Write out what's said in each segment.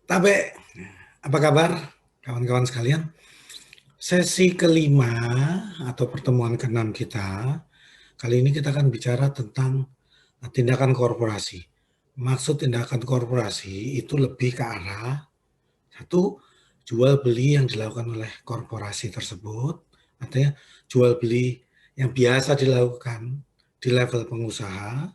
Tabe, apa kabar kawan-kawan sekalian? Sesi kelima atau pertemuan keenam kita, kali ini kita akan bicara tentang tindakan korporasi. Maksud tindakan korporasi itu lebih ke arah satu, jual beli yang dilakukan oleh korporasi tersebut, artinya jual beli yang biasa dilakukan di level pengusaha,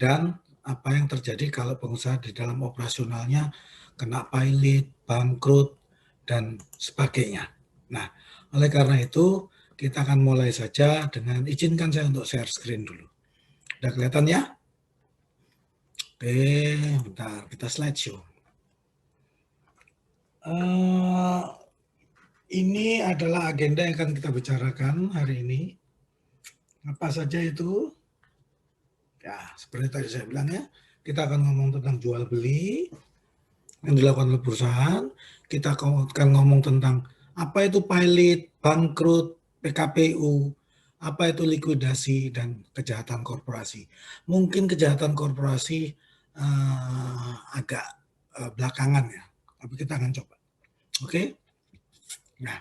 dan apa yang terjadi kalau pengusaha di dalam operasionalnya kena pilot, bangkrut, dan sebagainya. Nah, oleh karena itu, kita akan mulai saja dengan izinkan saya untuk share screen dulu. Udah kelihatan ya? Oke, bentar, kita slideshow. Ini adalah agenda yang akan kita bicarakan hari ini. Apa saja itu? Ya, seperti tadi saya bilang ya, kita akan ngomong tentang jual beli yang dilakukan oleh perusahaan. Kita akan ngomong tentang apa itu pilot, bangkrut, PKPU, apa itu likuidasi, dan kejahatan korporasi. Mungkin kejahatan korporasi agak belakangan ya, tapi kita akan coba. Oke? Nah,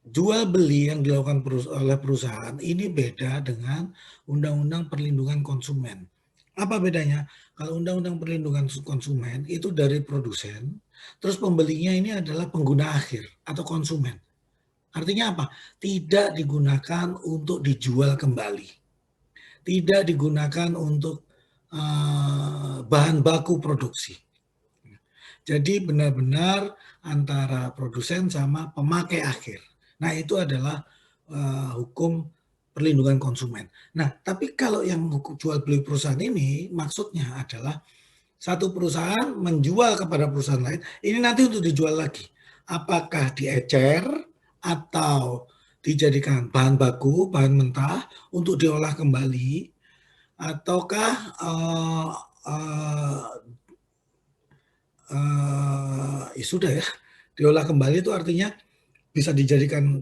jual beli yang dilakukan oleh perusahaan ini beda dengan Undang-Undang Perlindungan Konsumen. Apa bedanya? Kalau Undang-Undang Perlindungan Konsumen itu dari produsen, terus pembelinya ini adalah pengguna akhir atau konsumen. Artinya apa? Tidak digunakan untuk dijual kembali. Tidak digunakan untuk bahan baku produksi. Jadi benar-benar antara produsen sama pemakai akhir. Nah, itu adalah hukum perlindungan konsumen. Nah, tapi kalau yang hukum jual beli perusahaan ini maksudnya adalah satu perusahaan menjual kepada perusahaan lain, ini nanti untuk dijual lagi. Apakah diecer atau dijadikan bahan baku, bahan mentah untuk diolah kembali, ataukah ya sudah ya, diolah kembali itu artinya bisa dijadikan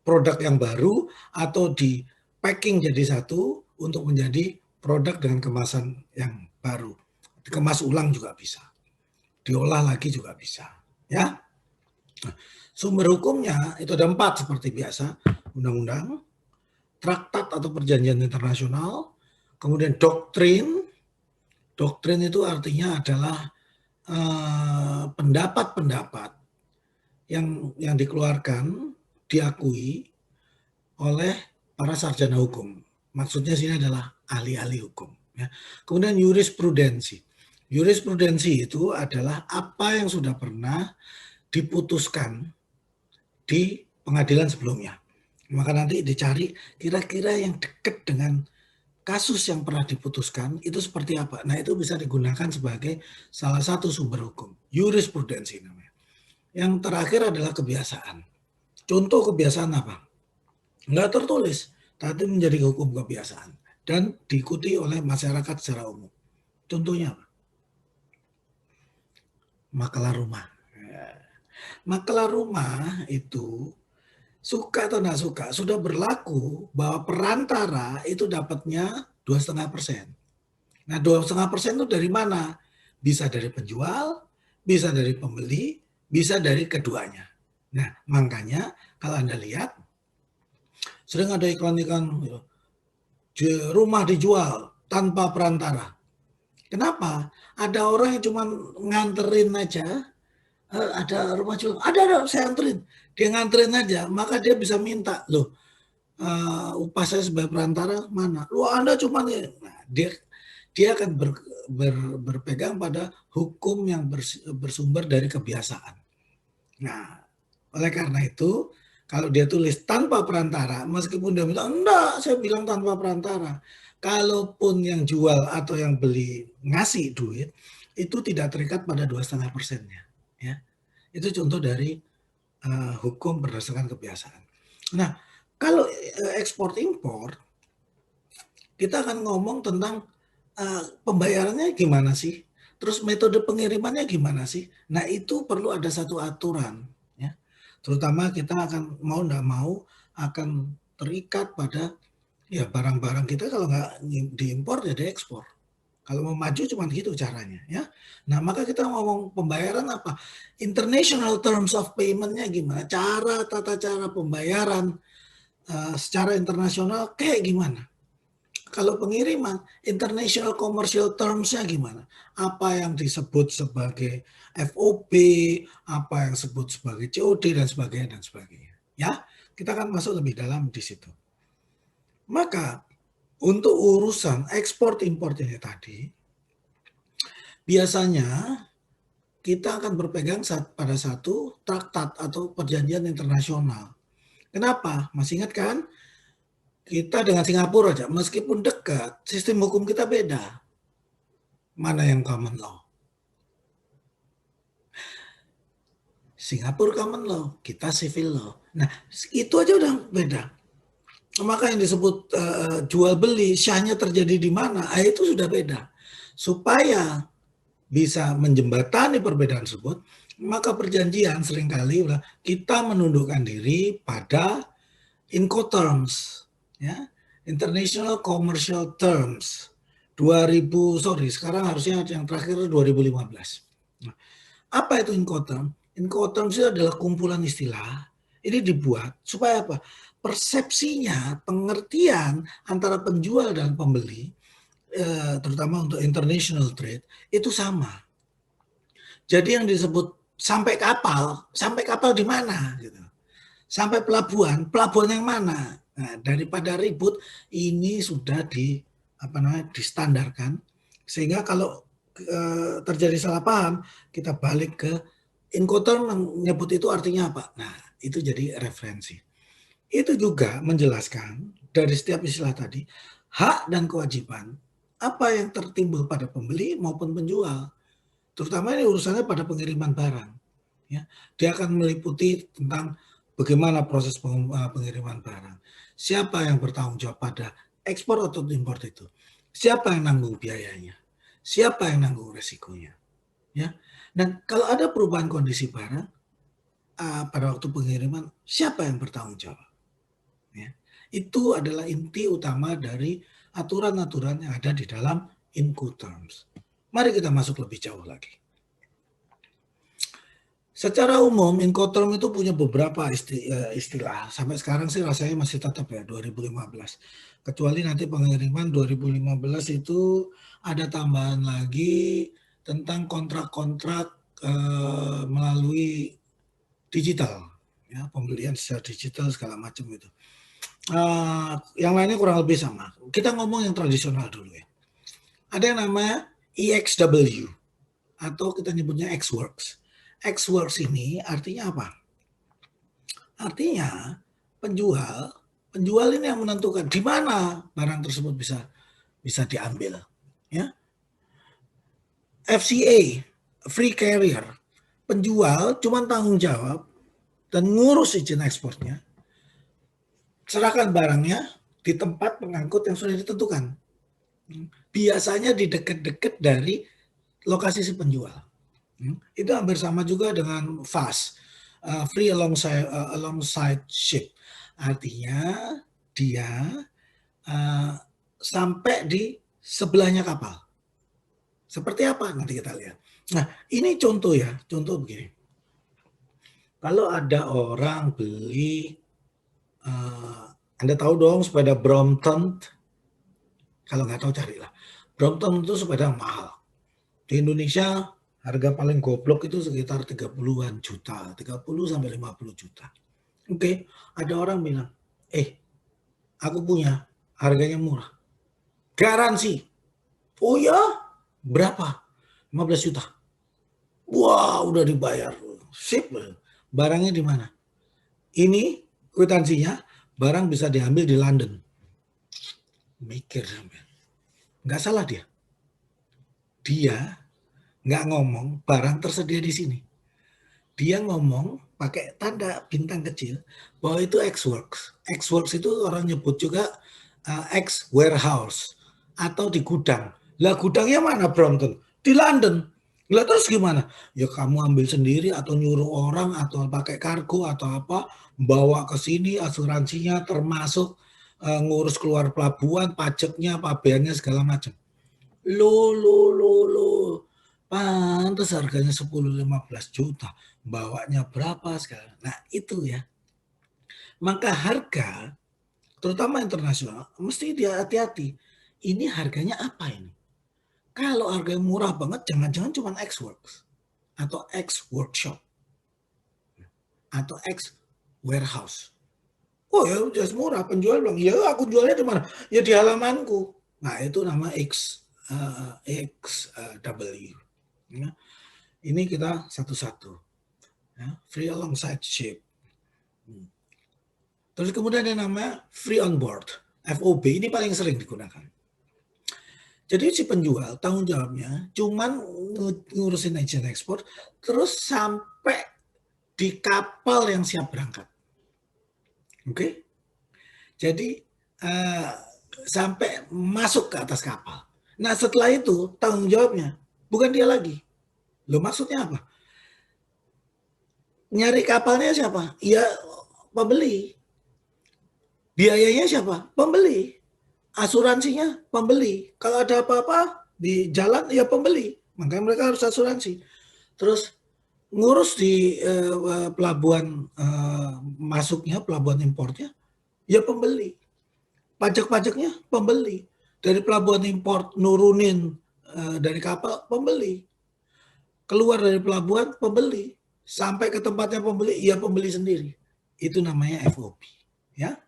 produk yang baru atau di packing jadi satu untuk menjadi produk dengan kemasan yang baru. Dikemas ulang juga bisa. Diolah lagi juga bisa. Ya. Nah, sumber hukumnya itu ada 4 seperti biasa. Undang-undang, traktat atau perjanjian internasional, kemudian doktrin. Doktrin itu artinya adalah pendapat-pendapat yang dikeluarkan, diakui oleh para sarjana hukum. Maksudnya sini adalah ahli-ahli hukum. Ya. Kemudian jurisprudensi. Jurisprudensi itu adalah apa yang sudah pernah diputuskan di pengadilan sebelumnya. Maka nanti dicari kira-kira yang dekat dengan kasus yang pernah diputuskan itu seperti apa. Nah, itu bisa digunakan sebagai salah satu sumber hukum. Jurisprudensi namanya. Yang terakhir adalah kebiasaan. Contoh kebiasaan apa? Nggak tertulis, tapi menjadi hukum kebiasaan dan diikuti oleh masyarakat secara umum. Contohnya apa? Makelar rumah. Makelar rumah itu suka atau nggak suka sudah berlaku bahwa perantara itu dapatnya 2,5%. Nah, 2,5% itu dari mana? Bisa dari penjual, bisa dari pembeli, bisa dari keduanya. Nah, makanya kalau Anda lihat sering ada iklan-iklan rumah dijual tanpa perantara. Kenapa? Ada orang yang cuma nganterin aja, ada rumah jual, ada saya anterin. Dia nganterin aja, maka dia bisa minta, loh upah saya sebagai perantara mana? Loh Anda cuma, nah, dia akan berpegang pada hukum yang bersumber dari kebiasaan. Nah, oleh karena itu, kalau dia tulis tanpa perantara, meskipun dia bilang, enggak, saya bilang tanpa perantara. Kalaupun yang jual atau yang beli ngasih duit, itu tidak terikat pada 2,5%-nya. Ya. Itu contoh dari hukum berdasarkan kebiasaan. Nah, kalau ekspor impor, kita akan ngomong tentang pembayarannya gimana sih? Terus metode pengirimannya gimana sih? Nah, itu perlu ada satu aturan. Ya. Terutama kita akan mau nggak mau akan terikat pada ya barang-barang kita kalau nggak diimpor ya diekspor. Kalau mau maju cuma gitu caranya ya. Nah, maka kita ngomong pembayaran apa? International terms of payment-nya gimana? Tata cara pembayaran secara internasional kayak gimana? Kalau pengiriman, international commercial terms-nya gimana? Apa yang disebut sebagai FOB, apa yang disebut sebagai COD dan sebagainya dan sebagainya. Ya, kita akan masuk lebih dalam di situ. Maka untuk urusan ekspor impor ini tadi, biasanya kita akan berpegang pada satu traktat atau perjanjian internasional. Kenapa? Masih ingat kan? Kita dengan Singapura aja, meskipun dekat, sistem hukum kita beda. Mana yang common law? Singapura common law, kita civil law. Nah, itu aja udah beda. Maka yang disebut jual beli, syahnya terjadi di mana, itu sudah beda. Supaya bisa menjembatani perbedaan tersebut, maka perjanjian seringkali kita menundukkan diri pada Incoterms, ya, International Commercial Terms. Sekarang harusnya yang terakhir 2015. Nah, apa itu Incoterms? Incoterms itu adalah kumpulan istilah. Ini dibuat supaya apa? Persepsinya, pengertian antara penjual dan pembeli, terutama untuk international trade, itu sama. Jadi yang disebut sampai kapal di mana? Gitu. Sampai pelabuhan yang mana? Nah, daripada ribut, ini sudah distandarkan sehingga kalau terjadi salah paham, kita balik ke Incoterm menyebut itu artinya apa? Nah, itu jadi referensi. Itu juga menjelaskan dari setiap istilah tadi, hak dan kewajiban apa yang tertimbul pada pembeli maupun penjual. Terutama ini urusannya pada pengiriman barang. Ya, dia akan meliputi tentang bagaimana proses pengiriman barang. Siapa yang bertanggung jawab pada ekspor atau impor itu? Siapa yang nanggung biayanya? Siapa yang nanggung resikonya? Ya. Dan kalau ada perubahan kondisi barang pada waktu pengiriman, siapa yang bertanggung jawab? Ya. Itu adalah inti utama dari aturan-aturan yang ada di dalam Incoterms. Mari kita masuk lebih jauh lagi. Secara umum, Incoterm itu punya beberapa istilah. Sampai sekarang sih rasanya masih tetap ya 2015. Kecuali nanti pengiriman 2015 itu ada tambahan lagi tentang kontrak-kontrak melalui digital, ya, pembelian secara digital segala macam itu. Yang lainnya kurang lebih sama. Kita ngomong yang tradisional dulu ya. Ada yang namanya EXW atau kita nyebutnya Ex-Works. Ex-Works ini artinya apa? Artinya penjual ini yang menentukan di mana barang tersebut bisa diambil. Ya. FCA, free carrier, penjual cuma tanggung jawab dan ngurus izin ekspornya. Serahkan barangnya di tempat pengangkut yang sudah ditentukan. Biasanya di dekat-dekat dari lokasi si penjual. Itu hampir sama juga dengan FAS, free alongside ship. Artinya dia sampai di sebelahnya kapal. Seperti apa nanti kita lihat. Nah, ini contoh ya, contoh begini. Kalau ada orang beli, Anda tahu dong sepeda Brompton. Kalau nggak tahu carilah. Brompton itu sepeda mahal. Di Indonesia harga paling goblok itu sekitar 30-an juta, 30 sampai 50 juta. Oke, ada orang bilang, aku punya, harganya murah. Garansi. Oh ya? Berapa? 15 juta. Wah, udah dibayar. Sip. Barangnya di mana? Ini kwitansinya, barang bisa diambil di London. Mikir sampai. Nggak salah dia. Dia nggak ngomong barang tersedia di sini. Dia ngomong pakai tanda bintang kecil bahwa itu Ex-Works. Ex-Works itu orang nyebut juga ex-warehouse atau di gudang. Lah gudangnya mana Brompton? Di London. Lah terus gimana? Ya kamu ambil sendiri atau nyuruh orang atau pakai kargo atau apa, bawa ke sini asuransinya termasuk ngurus keluar pelabuhan, pajaknya, pabeannya segala macam. Loh, pantes harganya 10-15 juta, bawanya berapa sekarang. Nah itu ya, maka harga, terutama internasional, mesti dia hati-hati. Ini harganya apa ini? Kalau harganya murah banget, jangan-jangan cuma X Works, atau X Workshop, atau X Warehouse. Oh ya udah murah, penjual bilang, ya aku jualnya di mana? Ya di halamanku. Nah itu nama XW. Ya. Ini kita satu-satu. Ya. Free alongside ship. Terus kemudian ada nama free on board. FOB ini paling sering digunakan. Jadi si penjual tanggung jawabnya cuman ngurusin izin ekspor terus sampai di kapal yang siap berangkat. Oke? Jadi sampai masuk ke atas kapal. Nah setelah itu tanggung jawabnya bukan dia lagi. Loh maksudnya apa? Nyari kapalnya siapa? Ya pembeli. Biayanya siapa? Pembeli. Asuransinya pembeli. Kalau ada apa-apa di jalan ya pembeli. Makanya mereka harus asuransi. Terus ngurus di pelabuhan masuknya, pelabuhan importnya, ya pembeli. Pajak-pajaknya pembeli. Dari pelabuhan import nurunin dari kapal pembeli. Keluar dari pelabuhan pembeli. Sampai ke tempatnya pembeli, ya pembeli sendiri. Itu namanya FOB. Ya.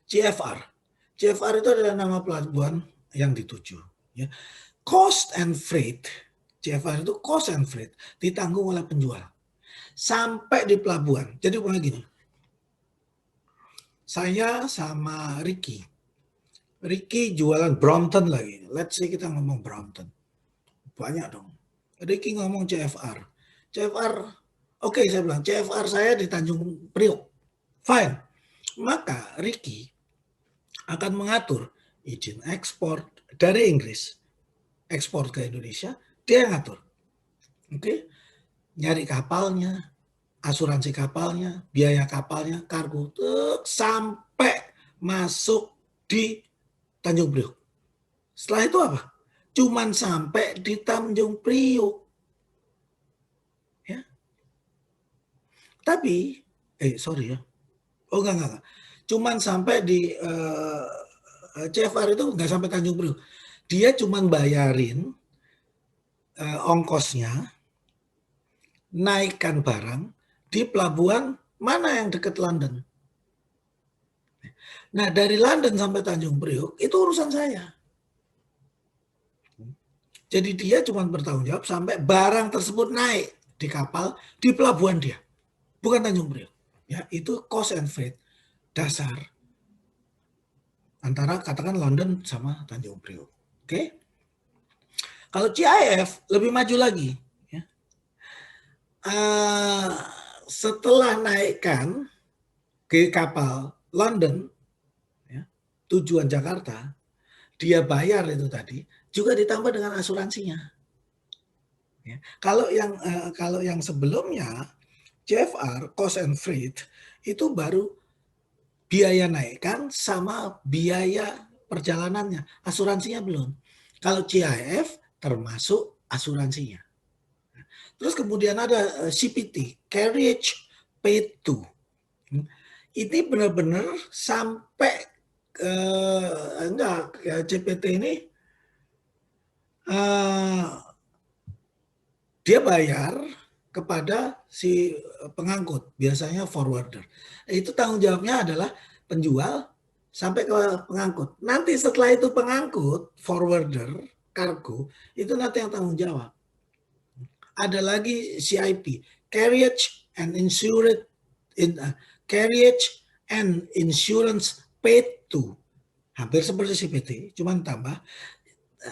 CFR. CFR itu adalah nama pelabuhan yang dituju. Ya. Cost and freight, CFR itu cost and freight, ditanggung oleh penjual. Sampai di pelabuhan. Jadi pokoknya gini, saya sama Ricky jualan Brompton lagi. Let's say kita ngomong Brompton. Banyak dong. Ricky ngomong CFR. CFR, oke saya bilang, CFR saya di Tanjung Priok. Fine. Maka Ricky akan mengatur izin ekspor dari Inggris, ekspor ke Indonesia, dia yang ngatur. Oke, nyari kapalnya, asuransi kapalnya, biaya kapalnya, kargo, sampai masuk di Tanjung Priok. Setelah itu apa? Cuman sampai di Tanjung Priok. Ya. Tapi, sorry ya. Oh enggak. Cuman sampai di CFR itu enggak sampai Tanjung Priok. Dia cuman bayarin ongkosnya, naikkan barang di pelabuhan mana yang dekat London. Nah dari London sampai Tanjung Priok itu urusan saya. Jadi dia cuma bertanggung jawab sampai barang tersebut naik di kapal di pelabuhan dia, bukan Tanjung Priok. Ya itu cost and freight dasar antara katakan London sama Tanjung Priok. Oke? Kalau CIF lebih maju lagi. Ya. Setelah naikkan ke kapal London, ya, tujuan Jakarta, dia bayar itu tadi juga ditambah dengan asuransinya. Ya. Kalau yang sebelumnya CFR cost and freight itu baru biaya naikkan sama biaya perjalanannya, asuransinya belum. Kalau CIF termasuk asuransinya. Terus kemudian ada CPT, carriage paid to. Ini benar-benar sampai CPT ini dia bayar kepada si pengangkut, biasanya forwarder. Itu tanggung jawabnya adalah penjual sampai ke pengangkut. Nanti setelah itu pengangkut, forwarder, kargo, itu nanti yang tanggung jawab. Ada lagi CIP, carriage and insurance paid to. Hampir seperti CPT, cuman tambah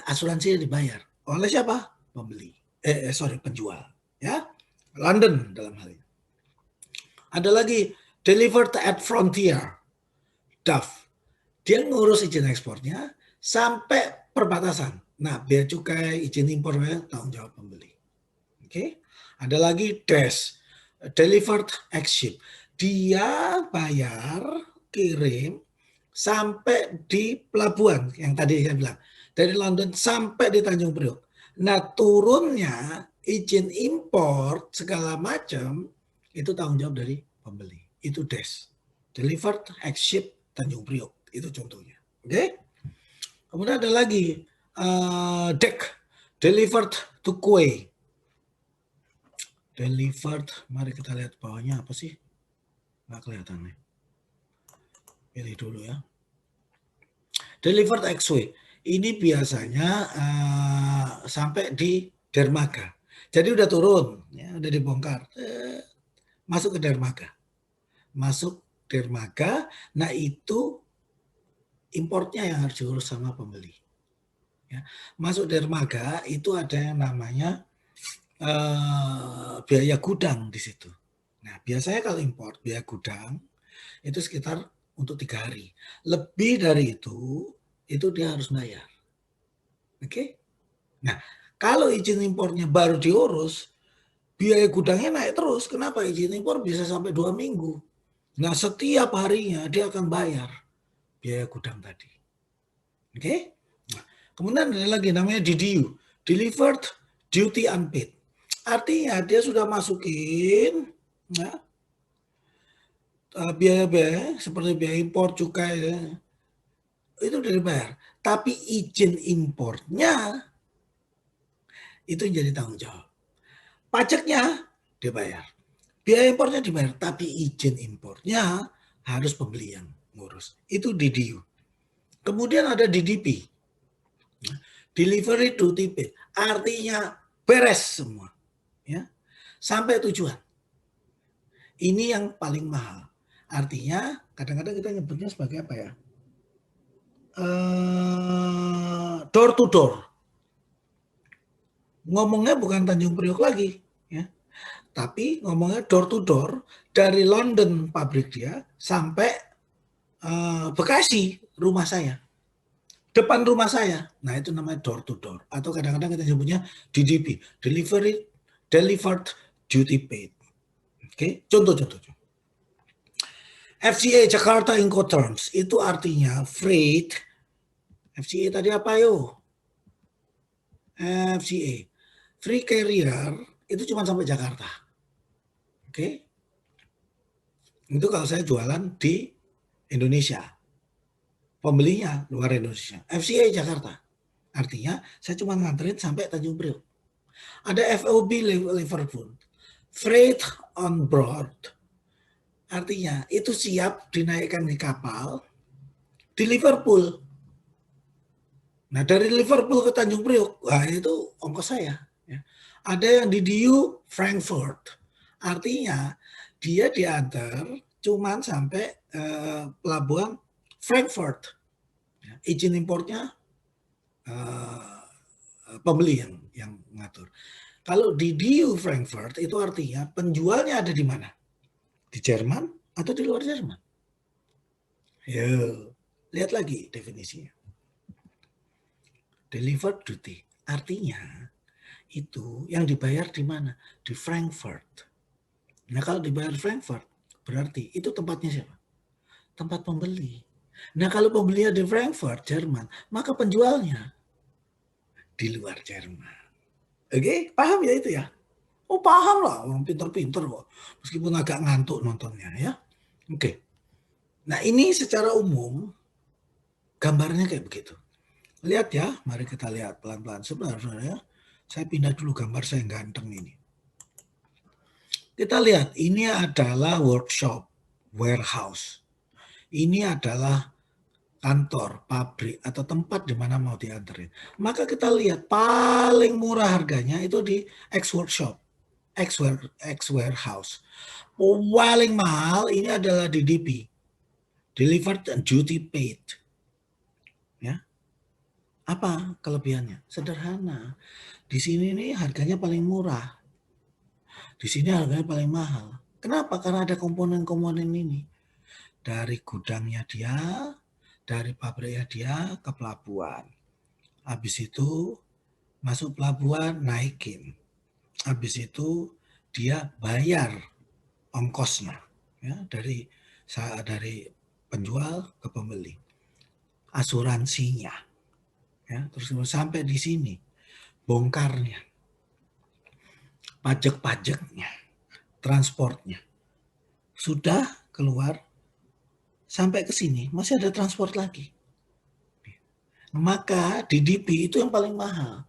asuransinya dibayar. Oleh siapa? Pembeli. Penjual. Ya, London dalam hal ini. Ada lagi delivered at frontier, DAF. Dia ngurus izin ekspornya sampai perbatasan. Nah, bea cukai, izin impornya tanggung jawab pembeli. Oke. Ada lagi DES, delivered ex ship. Dia bayar, kirim sampai di pelabuhan yang tadi saya bilang. dari London sampai di Tanjung Priok. Nah, turunnya izin import segala macam itu tanggung jawab dari pembeli. Itu DES. Delivered ex ship Tanjung Priok. Itu contohnya. Oke? Kemudian ada lagi DEC, delivered to Kuwait. Delivered, mari kita lihat bawahnya apa sih? Nggak kelihatan nih. Pilih dulu ya. Delivered X-Way. Ini biasanya sampai di dermaga. Jadi udah turun, ya, udah dibongkar. Masuk ke dermaga. Masuk dermaga, nah itu importnya yang harus diurus sama pembeli. Ya. Masuk dermaga itu ada yang namanya biaya gudang di situ. Nah, biasanya kalau import biaya gudang itu sekitar untuk 3 hari. Lebih dari itu dia harus bayar. Oke? Nah, kalau izin impornya baru diurus, biaya gudangnya naik terus. Kenapa? Izin impor bisa sampai 2 minggu. Nah, setiap harinya dia akan bayar biaya gudang tadi. Oke? Nah, kemudian ada lagi namanya DDU, Delivered Duty Unpaid. Artinya dia sudah masukin ya, biaya-biaya seperti biaya impor, cukai, ya, itu udah dibayar. Tapi izin impornya itu jadi tanggung jawab. Pajaknya dibayar. Biaya impornya dibayar, tapi izin impornya harus pembeli yang ngurus. Itu DDU. Kemudian ada DDP. Delivery Duty Paid. Artinya beres semua. Ya. Sampai tujuan. Ini yang paling mahal. Artinya kadang-kadang kita nyebutnya sebagai apa ya? Door to door. Ngomongnya bukan Tanjung Priok lagi. Ya. Tapi ngomongnya door to door dari London pabrik dia sampai Bekasi rumah saya, depan rumah saya. Nah itu namanya door to door atau kadang-kadang kita sebutnya DDP, delivered duty paid. Oke, contoh-contoh. FCA Jakarta Incoterms itu artinya freight. FCA tadi apa yo? FCA free carrier itu cuma sampai Jakarta. Oke. Itu kalau saya jualan di Indonesia. Pembelinya luar Indonesia. FCA Jakarta. Artinya saya cuma nganterin sampai Tanjung Priok. Ada FOB Liverpool. Freight on board. Artinya itu siap dinaikkan di kapal di Liverpool. Nah dari Liverpool ke Tanjung Priok, wah itu ongkos saya. Ada yang di Diu Frankfurt. Artinya dia diantar cuman sampai pelabuhan Frankfurt. Izin importnya pembeli yang ngatur. Kalau di Diu Frankfurt itu artinya penjualnya ada di mana? Di Jerman atau di luar Jerman? Yo, lihat lagi definisinya. Delivered duty artinya itu yang dibayar di mana? Di Frankfurt. Nah kalau dibayar Frankfurt berarti itu tempatnya siapa? Tempat pembeli. Nah kalau pembelinya di Frankfurt, Jerman, maka penjualnya di luar Jerman. Oke, paham ya itu ya? Oh paham lah, orang pinter-pinter kok. Meskipun agak ngantuk nontonnya ya. Oke. Nah ini secara umum gambarnya kayak begitu. Lihat ya, mari kita lihat pelan-pelan. Sebenarnya ya, saya pindah dulu gambar saya yang ganteng ini. Kita lihat, ini adalah workshop, warehouse. Ini adalah kantor, pabrik, atau tempat di mana mau dianterin. Maka kita lihat paling murah harganya itu di X-Workshop, X-Warehouse. Paling mahal ini adalah DDP, Delivered and Duty Paid. Ya. Apa kelebihannya? Sederhana. Di sini nih harganya paling murah. Di sini harganya paling mahal. Kenapa? Karena ada komponen-komponen ini. Dari gudangnya dia, dari pabriknya dia ke pelabuhan. Habis itu masuk pelabuhan naikin. Habis itu dia bayar ongkosnya ya, dari penjual ke pembeli. Asuransinya. ya, terus sampai di sini bongkarnya, pajak-pajaknya, transportnya sudah keluar sampai ke sini masih ada transport lagi. Maka DDP itu yang paling mahal.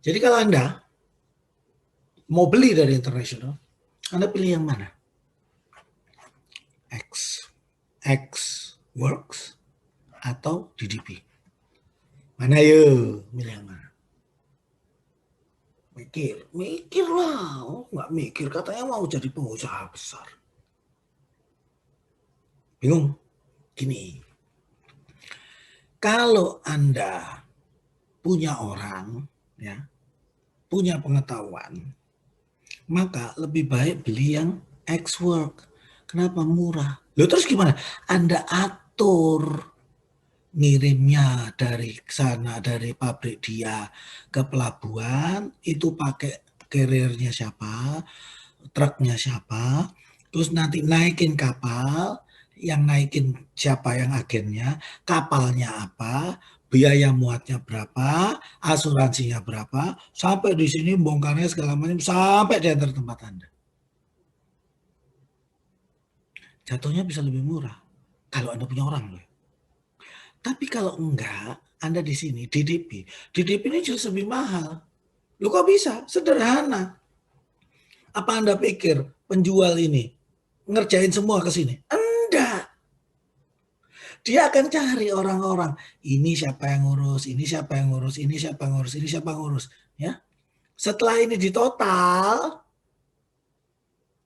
Jadi kalau Anda mau beli dari internasional, Anda pilih yang mana? X Works atau DDP? Mana yuk? Milih yang mana? Mikir lah. Oh, nggak mikir, katanya mau jadi pengusaha besar. Bingung? Gini, kalau Anda punya orang, ya, punya pengetahuan, maka lebih baik beli yang X-Work. Kenapa? Murah. Loh, terus gimana? Anda atur ngirimnya dari sana, dari pabrik dia ke pelabuhan, itu pakai carrier-nya siapa, truknya siapa, terus nanti naikin kapal, yang naikin siapa, yang agennya, kapalnya apa, biaya muatnya berapa, asuransinya berapa, sampai di sini bongkarnya segala macam, sampai di antar tempat Anda. Jatuhnya bisa lebih murah kalau Anda punya orang loh. Tapi kalau enggak, Anda di sini DDP ini justru lebih mahal. Loh kok bisa? Sederhana. Apa Anda pikir penjual ini ngerjain semua ke sini? Enggak. Dia akan cari orang-orang. Ini siapa yang ngurus, ini siapa yang ngurus, ini siapa yang ngurus, ini siapa yang ngurus. Ya. Setelah ini di total,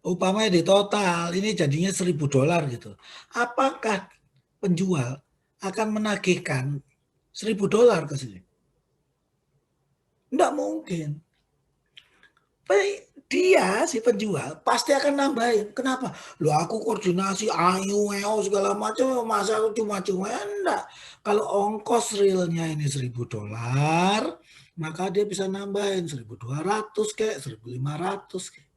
upamanya di total, ini jadinya $1.000 gitu. Apakah penjual akan menagihkan $1.000 ke sini? Enggak mungkin. Dia si penjual pasti akan nambahin. Kenapa? Loh aku koordinasi ayu segala macam, masa aku cuma-cuma? Enggak. Kalau ongkos realnya ini $1.000, maka dia bisa nambahin 1.200 kayak 1.500 kayak.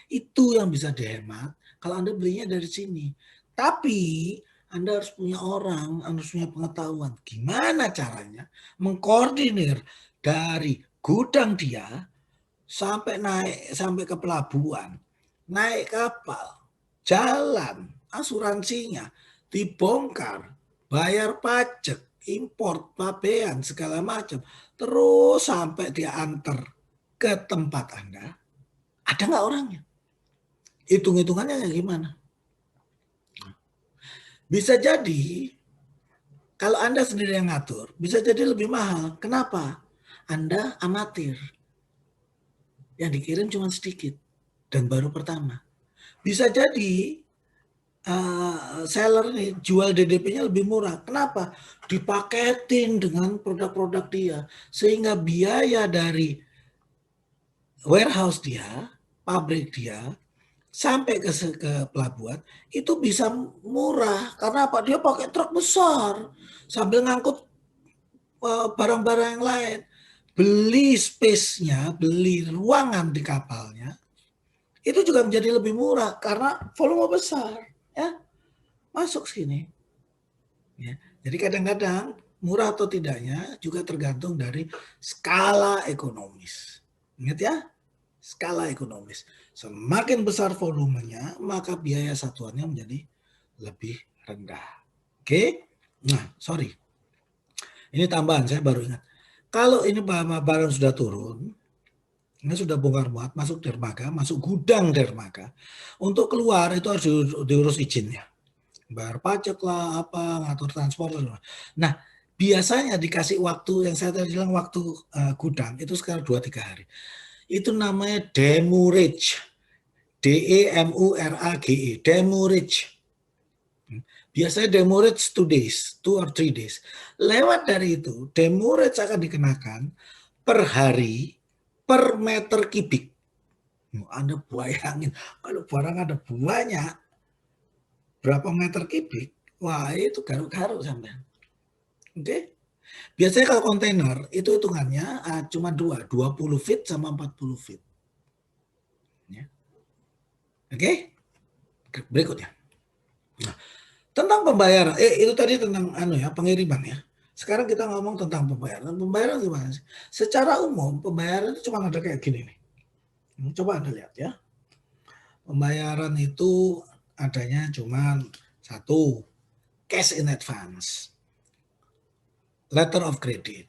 Itu yang bisa dihemat kalau Anda belinya dari sini. Tapi Anda harus punya orang, harus punya pengetahuan. Gimana caranya mengkoordinir dari gudang dia sampai naik sampai ke pelabuhan, naik kapal, jalan, asuransinya, dibongkar, bayar pajak, impor, pabean, segala macam, terus sampai diantar ke tempat Anda, ada nggak orangnya? Hitung-hitungannya kayak gimana? Bisa jadi kalau Anda sendiri yang ngatur, bisa jadi lebih mahal. Kenapa? Anda amatir. Yang dikirim cuma sedikit dan baru pertama. Bisa jadi seller nih jual DDP-nya lebih murah. Kenapa? Dipaketin dengan produk-produk dia. Sehingga biaya dari warehouse dia, pabrik dia, sampai ke pelabuhan, itu bisa murah. Karena apa? Dia pakai truk besar. Sambil ngangkut barang-barang yang lain. Beli space-nya, beli ruangan di kapalnya, itu juga menjadi lebih murah karena volume besar. Ya, masuk sini. Ya. Jadi kadang-kadang murah atau tidaknya juga tergantung dari skala ekonomis. Ingat ya, skala ekonomis. Semakin besar volumenya, maka biaya satuannya menjadi lebih rendah. Oke? Nah, sorry. Ini tambahan, saya baru ingat. Kalau ini barang sudah turun, ini sudah bongkar muat, masuk dermaga, masuk gudang dermaga. Untuk keluar itu harus diurus izinnya. Bayar pajak lah, apa, ngatur transport. Nah, biasanya dikasih waktu, yang saya tadi bilang waktu gudang, itu sekarang 2-3 hari. Itu namanya demurrage. DEMURAGE, demurrage. Biasanya demurrage 2 days, 2 or 3 days. Lewat dari itu, demurrage akan dikenakan per hari, per meter kubik. Anda bayangin, kalau barang ada banyak, berapa meter kubik, wah itu garuk-garuk sampai. Oke? Biasanya kalau kontainer, itu hitungannya cuma 20 feet sama 40 feet. Ya. Oke? Berikutnya. Nah, tentang pembayaran, itu tadi tentang pengiriman ya. Sekarang kita ngomong tentang pembayaran. Pembayaran gimana sih? Secara umum pembayaran itu cuma ada kayak gini nih. Coba Anda lihat ya. Pembayaran itu adanya cuma satu, cash in advance, letter of credit,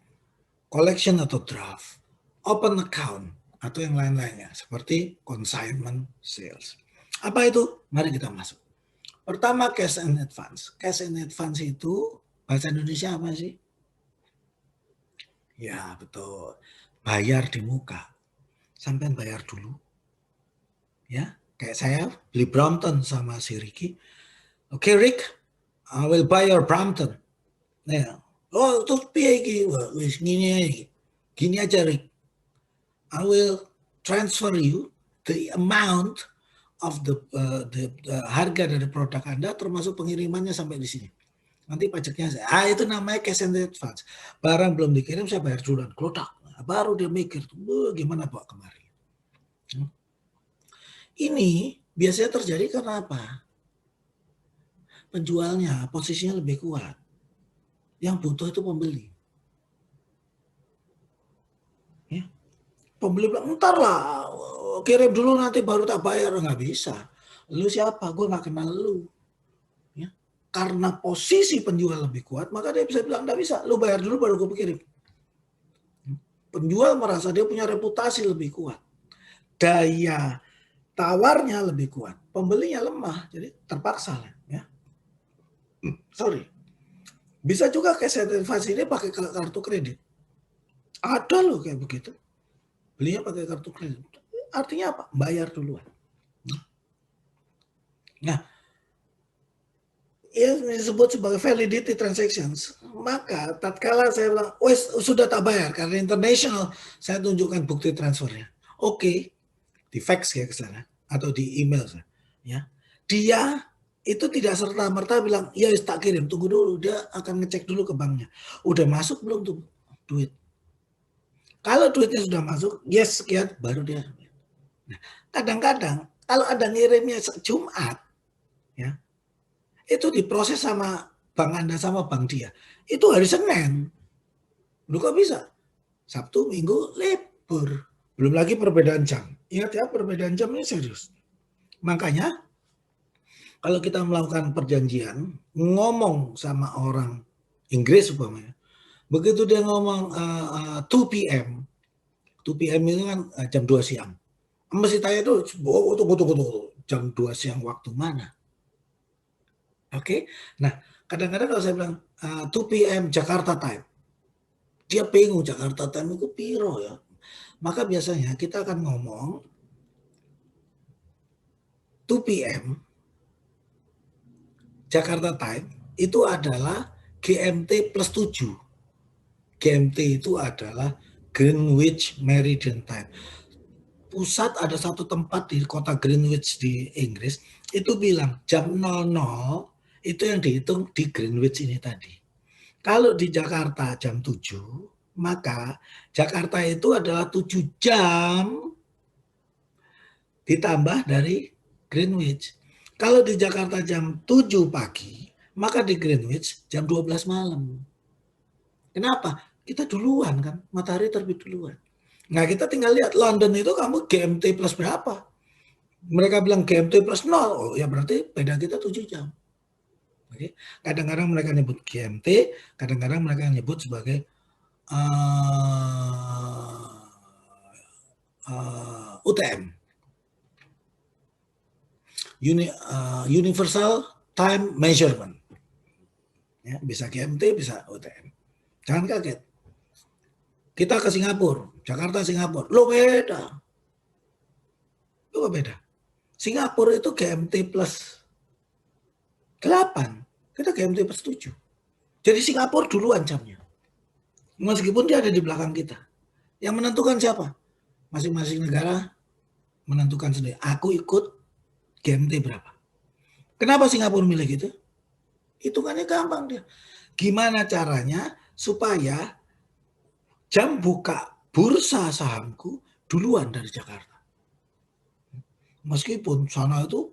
collection atau draft, open account, atau yang lain-lainnya seperti consignment sales. Apa itu? Mari kita masuk. Pertama, cash in advance. Cash in advance itu bahasa Indonesia apa sih? Ya, betul. Bayar di muka. Sampai bayar dulu. Ya, kayak saya beli Brompton sama si Ricky. Oke, Rick, I will buy your Brompton. Nah, oh, terus piye iki? Wis gini aja, Rick. I will transfer you the amount of the harga dari produk Anda termasuk pengirimannya sampai di sini. Nanti pajaknya saya. Itu namanya cash in advance. Barang belum dikirim saya bayar duluan. Klotak. Baru dia mikir, gimana Pak kemarin. Ini biasanya terjadi karena apa? Penjualnya posisinya lebih kuat. Yang butuh itu pembeli. Ya. Pembeli bilang, ntar lah, kirim dulu nanti baru tak bayar. Nggak bisa. Lu siapa? Gue nggak kenal lu. Ya. Karena posisi penjual lebih kuat, maka dia bisa bilang, nggak bisa. Lu bayar dulu baru gue kirim. Penjual merasa dia punya reputasi lebih kuat. Daya tawarnya lebih kuat. Pembelinya lemah, jadi terpaksa. Ya. Sorry. Bisa juga cash advance ini pakai kartu kredit. Ada loh kayak begitu. Belinya pakai kartu kredit. Artinya apa? Bayar duluan. Nah, yang disebut sebagai validity transactions. Maka tatkala saya bilang, wes sudah tak bayar karena international, saya tunjukkan bukti transfernya. Oke, di fax ya ke sana atau di email ya. Dia itu tidak serta-merta bilang, ya tak kirim, tunggu dulu. Dia akan ngecek dulu ke banknya. Udah masuk belum tuh duit? Kalau duitnya sudah masuk, yes sekian, baru dia. Nah, kadang-kadang kalau ada ngirimnya Jumat, ya, itu diproses sama bank Anda sama bank dia. Itu hari Senin. Lu kok bisa? Sabtu, Minggu, libur. Belum lagi perbedaan jam. Ingat ya, perbedaan jam ini serius. Makanya, kalau kita melakukan perjanjian, ngomong sama orang Inggris umpamanya, begitu dia ngomong 2 p.m., 2 p.m. itu kan jam 2 siang. Mesti tanya tuh, tunggu, jam 2 siang waktu mana? Oke, nah kadang-kadang kalau saya bilang 2 p.m. Jakarta time, dia bingung Jakarta time itu piro ya. Maka biasanya kita akan ngomong 2 p.m. Jakarta time itu adalah GMT plus 7. GMT itu adalah Greenwich Meridian Time. Pusat ada satu tempat di kota Greenwich di Inggris, itu bilang jam 00 itu yang dihitung di Greenwich ini tadi. Kalau di Jakarta jam 7, maka Jakarta itu adalah 7 jam ditambah dari Greenwich. Kalau di Jakarta jam 7 pagi, maka di Greenwich jam 12 malam. Kenapa? Kita duluan kan, matahari terbit duluan. Nah kita tinggal lihat, London itu kamu GMT plus berapa? Mereka bilang GMT plus 0, oh ya berarti beda kita 7 jam. Oke. Kadang-kadang mereka nyebut GMT, kadang-kadang mereka nyebut sebagai UTM. Universal Time Measurement. Ya, bisa GMT, bisa UTM. Jangan kaget. Kita ke Singapura, Jakarta, Singapura. Lo beda. Lo beda. Singapura itu GMT plus 8. Kita GMT plus 7. Jadi Singapura duluan jamnya. Meskipun dia ada di belakang kita. Yang menentukan siapa? Masing-masing negara menentukan sendiri. Aku ikut GMT berapa. Kenapa Singapura milih gitu? Hitungannya gampang dia. Gimana caranya supaya jam buka bursa sahamku duluan dari Jakarta. Meskipun sana itu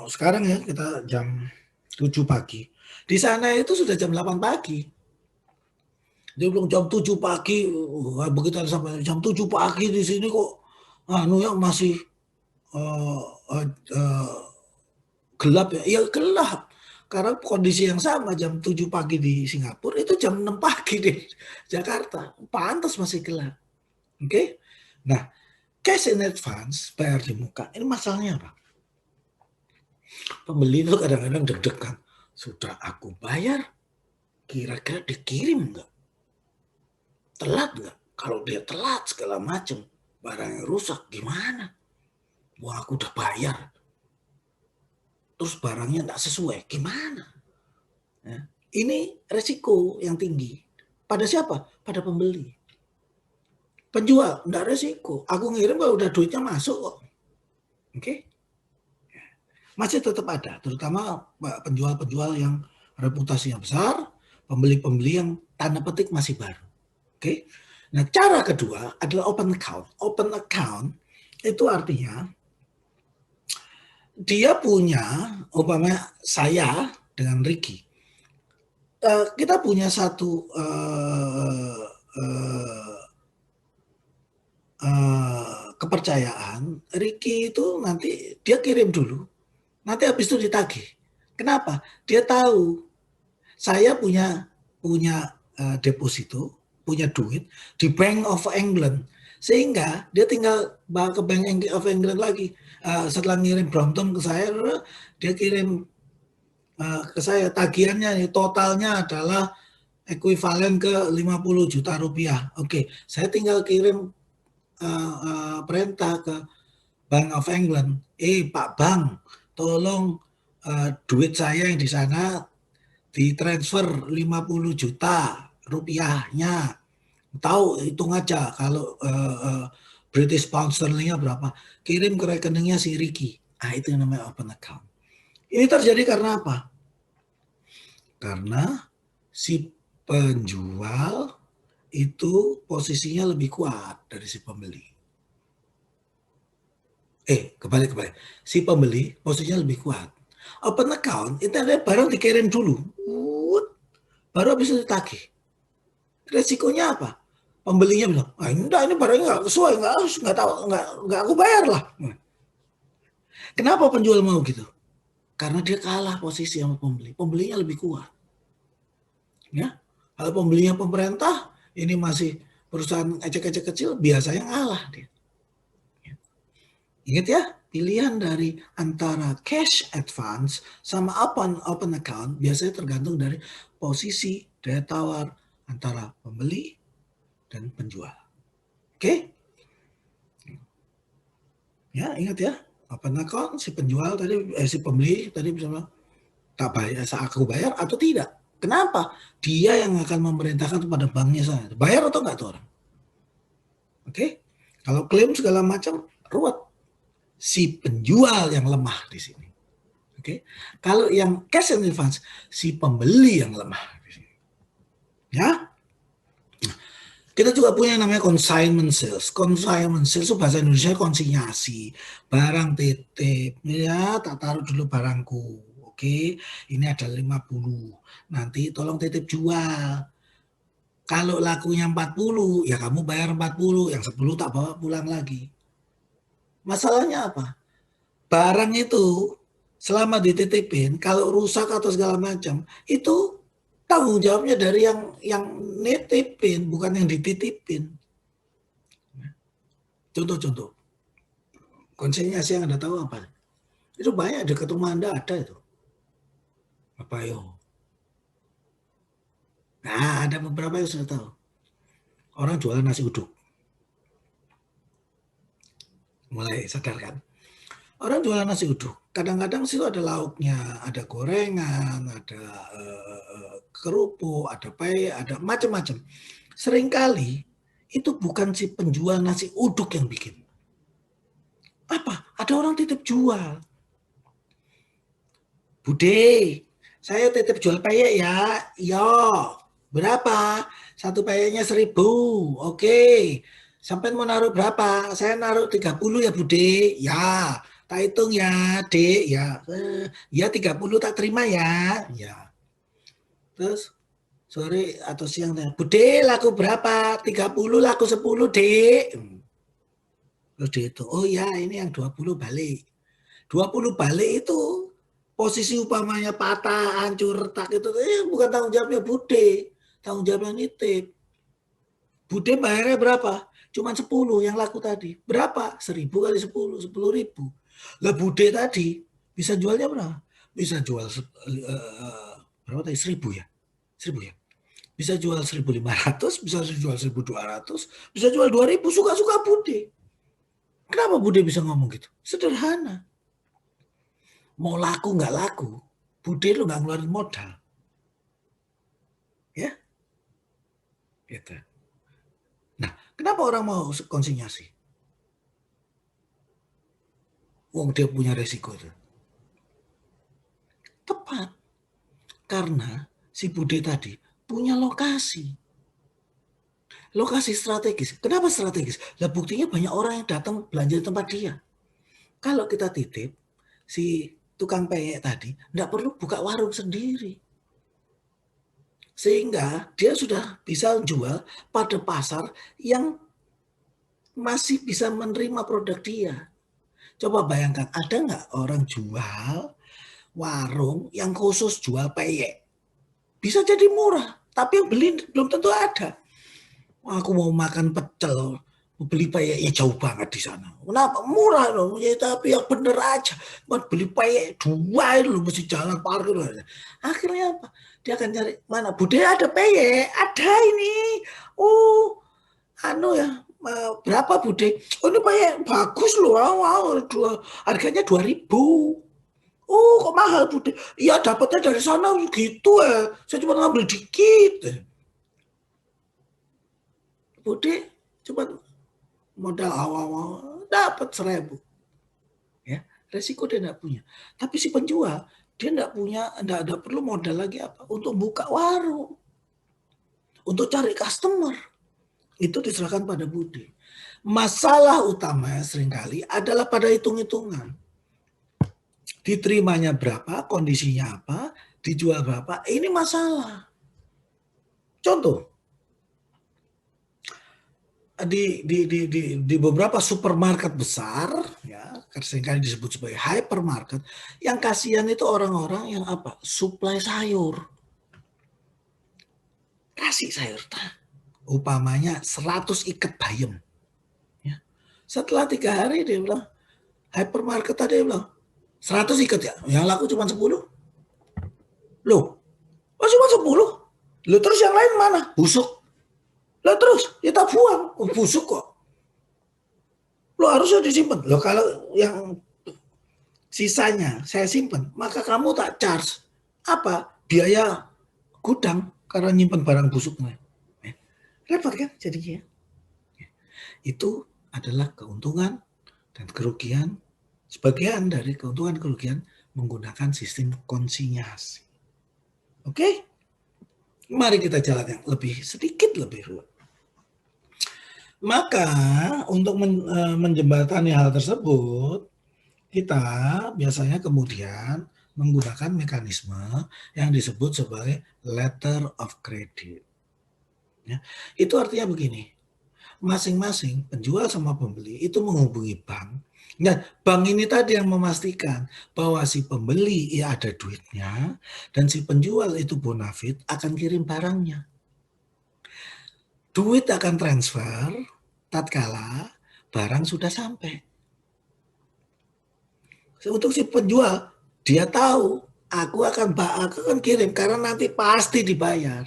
sekarang ya kita jam 7 pagi. Di sana itu sudah jam 8 pagi. Dia bilang jam 7 pagi, begitu sampai jam 7 pagi di sini kok anu ya masih uh, uh, uh, gelap ya. Ya gelap. Karena kondisi yang sama jam 7 pagi di Singapura itu jam 6 pagi di Jakarta. Pantas masih gelap. Oke. Okay? Nah, cash in advance, bayar di muka. Ini masalahnya apa? Pembeli itu kadang-kadang deg-degan. Sudah aku bayar, kira-kira dikirim nggak? Telat nggak? Kalau dia telat segala macam, barangnya rusak gimana? Wah, aku udah bayar. Terus barangnya nggak sesuai, gimana? Ya, ini resiko yang tinggi. Pada siapa? Pada pembeli. Penjual, nggak resiko. Aku ngirim kalau udah duitnya masuk kok. Oke? Okay? Masih tetap ada, terutama penjual-penjual yang reputasinya besar, pembeli-pembeli yang tanda petik masih baru. Oke? Okay? Nah, cara kedua adalah open account. Open account itu artinya dia punya, umpamanya saya dengan Ricky, kita punya satu kepercayaan. Ricky itu nanti dia kirim dulu, nanti habis itu ditagih. Kenapa? Dia tahu saya punya deposito, punya duit di Bank of England, sehingga dia tinggal bawa ke Bank of England lagi. Setelah ngirim Brompton ke saya, dia kirim ke saya tagihannya nih, totalnya adalah ekuivalen ke 50 juta rupiah. Oke, saya tinggal kirim perintah ke Bank of England. Pak Bank, tolong duit saya yang di sana ditransfer 50 juta rupiahnya. Tahu, hitung aja kalau British Pound Sterlingnya berapa. Kirim ke rekeningnya si Ricky. Itu yang namanya open account. Ini terjadi karena apa? Karena si penjual itu posisinya lebih kuat dari si pembeli. Kebalik. Si pembeli posisinya lebih kuat. Open account itu adalah barang dikirim dulu, baru habis itu ditagih. Resikonya apa? Pembelinya bilang, ini barangnya nggak sesuai, nggak aku bayar lah. Kenapa penjual mau gitu? Karena dia kalah posisi sama pembeli. Pembelinya lebih kuat. Ya, kalau pembelinya pemerintah, ini masih perusahaan ecek-ecek kecil, biasanya ngalah dia. Ingat ya, pilihan dari antara cash advance sama open account biasanya tergantung dari posisi daya tawar antara pembeli dan penjual. Oke? Ya, ingat ya, open account si penjual tadi, si pembeli tadi bisa bilang, tak bayar, aku bayar atau tidak. Kenapa? Dia yang akan memerintahkan kepada banknya sana. Bayar atau enggak tuh orang? Oke? Kalau klaim segala macam, ruwet. Si penjual yang lemah di sini. Oke? Kalau yang cash and advance, si pembeli yang lemah di sini. Ya? Kita juga punya yang namanya consignment sales. Consignment sales itu bahasa Indonesia konsinyasi. Barang titip. Ya, tak taruh dulu barangku. Oke, ini ada 50. Nanti tolong titip jual. Kalau lakunya 40, ya kamu bayar 40. Yang 10 tak bawa pulang lagi. Masalahnya apa? Barang itu selama dititipin, kalau rusak atau segala macam, itu tanggung jawabnya dari yang nitipin, bukan yang dititipin. Contoh-contoh. Konsinyasi yang Anda tahu apa? Itu banyak dekat rumah Anda ada itu. Apa yo? Nah, ada beberapa yang sudah tahu. Orang jualan nasi uduk. Mulai sadar kan? Orang jualan nasi uduk, kadang-kadang situ ada lauknya, ada gorengan, ada kerupuk, ada pay, ada macam-macam. Seringkali itu bukan si penjual nasi uduk yang bikin. Apa? Ada orang titip jual. Bude, saya titip jual peyek ya. Iya. Berapa? Satu peyeknya 1.000. Oke. Sampai mau naruh berapa? Saya naruh 30 ya Bude. Ya. Tak hitung ya, Dek. Ya. Ya 30 tak terima ya. Ya. Terus sore atau siang, Bude laku berapa? 30 laku 10 Dek. Terus dihitung, oh ya ini yang 20 balik. 20 balik itu posisi upamanya patah, hancur, retak itu bukan tanggung jawabnya Bude. Tanggung jawabnya nitip. Bude bayarnya berapa? Cuma 10 yang laku tadi. Berapa? 1000 kali 10, 10.000. Lah Bude tadi bisa jualnya berapa? Bisa jual berapa tadi? 1000 ya? 1000 ya? Bisa jual 1.500, bisa jual 1.200, bisa jual 2.000, suka-suka Bude. Kenapa Bude bisa ngomong gitu? Sederhana. Mau laku nggak laku, Bude lu nggak ngeluarin modal. Ya? Gitu. Nah, kenapa orang mau konsinyasi? Wong dia punya resiko itu. Tepat. Karena si Bude tadi punya lokasi. Lokasi strategis. Kenapa strategis? Lah buktinya banyak orang yang datang belanja di tempat dia. Kalau kita titip, si tukang peyek tadi tidak perlu buka warung sendiri. Sehingga dia sudah bisa jual pada pasar yang masih bisa menerima produk dia. Coba bayangkan, ada nggak orang jual warung yang khusus jual peyek? Bisa jadi murah, tapi yang beli belum tentu ada. Aku mau makan pecel, beli peyeknya jauh banget di sana. Kenapa? Murah loh, ya, tapi yang bener aja. Beli peyek dua itu loh, mesti jalan parkir. Akhirnya apa? Dia akan cari mana? Bude ada peyek, ada ini. Oh, anu ya, berapa Bude? Oh ini peyek bagus loh, wow, harganya 2.000. Oh kok mahal Bude? Iya dapatnya dari sana gitu ya. Saya cuma ngambil dikit. Bude cuma modal awal-awal dapat 1.000. Ya, resiko dia tidak punya. Tapi si penjual dia tidak punya, tidak perlu modal lagi apa untuk buka warung, untuk cari customer. Itu diserahkan pada Bude. Masalah utamanya seringkali adalah pada hitung-hitungan. Diterimanya berapa, kondisinya apa, dijual berapa, ini masalah. Contoh, di beberapa supermarket besar, ya seringkali disebut sebagai hypermarket, yang kasihan itu orang-orang yang apa, supply sayur. Kasih sayur, upamanya 100 ikat bayam. Ya. Setelah 3 hari dia bilang, hypermarket tadi dia bilang, 100 ikat ya, yang laku cuma 10. Loh, cuma 10? Loh terus yang lain mana? Busuk. Lah terus kita buang, busuk kok. Lo harusnya disimpan. Lo kalau yang sisanya saya simpan, maka kamu tak charge apa? Biaya gudang karena nyimpan barang busuknya. Repot kan jadinya. Itu adalah keuntungan dan kerugian, sebagian dari keuntungan kerugian menggunakan sistem konsinyasi. Oke? Mari kita jalan yang sedikit lebih ruwet. Maka untuk menjembatani hal tersebut, kita biasanya kemudian menggunakan mekanisme yang disebut sebagai letter of credit. Ya, itu artinya begini, masing-masing penjual sama pembeli itu menghubungi bank. Nah, bank ini tadi yang memastikan bahwa si pembeli ya ada duitnya dan si penjual itu bonafit akan kirim barangnya. Duit akan transfer tatkala barang sudah sampai. Untuk si penjual, dia tahu aku akan kirim karena nanti pasti dibayar.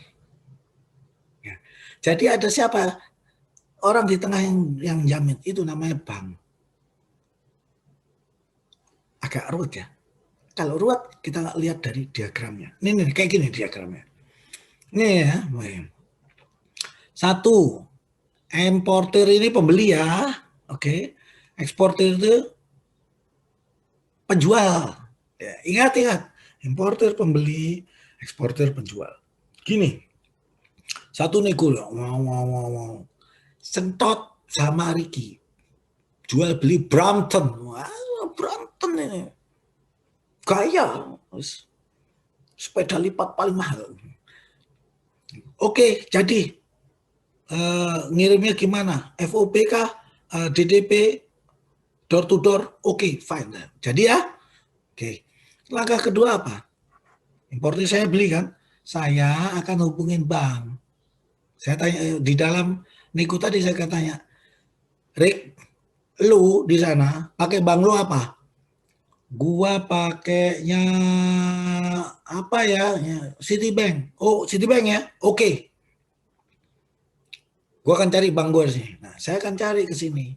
Ya. Jadi ada siapa? Orang di tengah yang jamin, itu namanya bank. Agak ruwet ya. Kalau ruwet kita lihat dari diagramnya. Ini kayak gini diagramnya. Ini ya. Satu, importer ini pembeli ya. Oke. Eksportir itu penjual. Ya, ingat. Importer pembeli, eksportir penjual. Gini. Satu nego loh. Wow. Sentot sama Ricky. Jual beli Brampton. Wah, Brampton ini. Gaya. Sepeda lipat paling mahal. Oke, jadi ngirimnya gimana? FOB kah? DDP? Door to door? Oke, fine. Jadi ya, oke. Langkah kedua apa? Importer saya beli kan, saya akan hubungin bank. Saya tanya di dalam niku tadi saya tanya, Rick, lu di sana pakai bank lu apa? Gua pakainya apa ya? Citibank. Oh, Citibank ya? Oke. Gua akan cari bank gua sih. Nah, saya akan cari ke sini.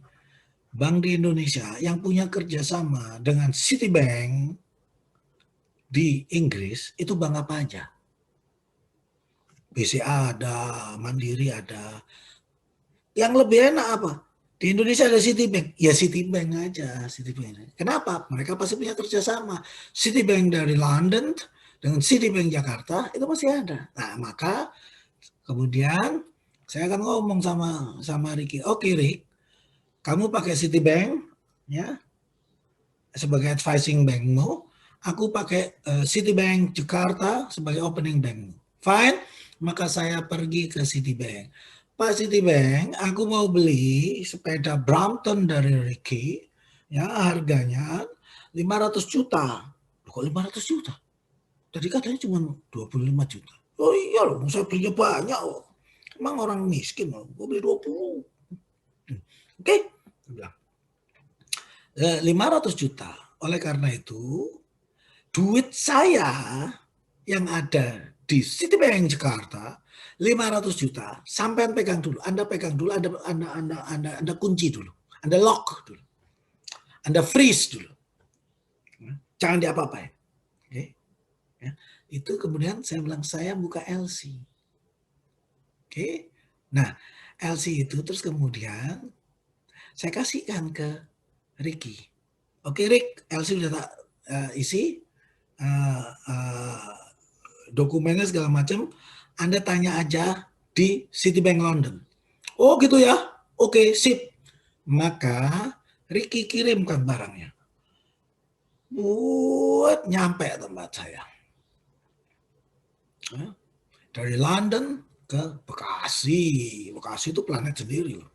Bank di Indonesia yang punya kerjasama dengan Citibank di Inggris itu bank apa aja? BCA ada, Mandiri ada. Yang lebih enak apa? Di Indonesia ada Citibank, ya Citibank aja, Citibank. Kenapa? Mereka pasti punya kerjasama. Citibank dari London dengan Citibank Jakarta itu masih ada. Nah, maka kemudian saya akan ngomong sama Ricky. Oke, Rick, kamu pakai Citibank ya sebagai advising bankmu. Aku pakai Citibank Jakarta sebagai opening bankmu. Fine, maka saya pergi ke Citibank. Pak Citibank, aku mau beli sepeda Brompton dari Ricky, ya harganya 500 juta. Loh, kok 500 juta? Tadi katanya cuma 25 juta. Oh iya loh, saya belinya banyak loh. Emang orang miskin loh, gue beli 20. Oke, bilang 500 juta. Oleh karena itu, duit saya yang ada di Citibank Jakarta 500 juta, sampai pegang dulu, Anda pegang dulu, Anda kunci dulu, Anda lock dulu, Anda freeze dulu, jangan diapa-apain. Oke. Ya. Itu kemudian saya bilang saya buka LC. Oke. Nah, LC itu terus kemudian saya kasihkan ke Ricky. Oke Rick, LC udah tak isi, dokumennya segala macam, Anda tanya aja di Citibank London. Oh gitu ya, oke sip. Maka Ricky kirimkan barangnya. Buat nyampe tempat saya. Dari London ke Bekasi. Bekasi itu planet sendiri loh.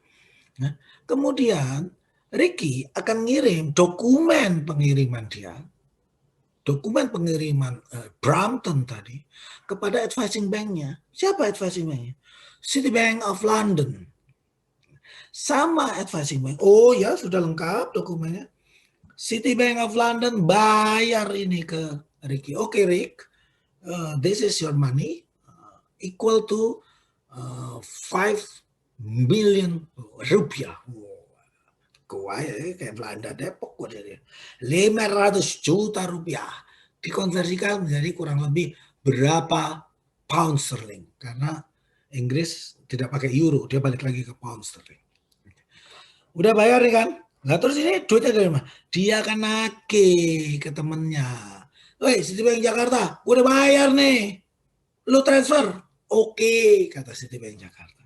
Kemudian Ricky akan ngirim dokumen pengiriman dia, dokumen pengiriman Brompton tadi kepada advising banknya. Siapa advising banknya? Citibank of London. Sama advising bank. Oh ya sudah lengkap dokumennya. Citibank of London bayar ini ke Ricky. Oke Rick, this is your money equal to 5 million rupiah. Gua kayak Belanda Depok gua jadi 500 juta rupiah dikonversikan menjadi kurang lebih berapa pound sterling, karena Inggris tidak pakai euro, dia balik lagi ke pound sterling. Udah bayar nih kan, nah terus ini duitnya dari mana? Dia akan nagih ke temennya. Woi Citibank Jakarta, udah bayar nih, lu transfer. Oke, kata Citibank Jakarta.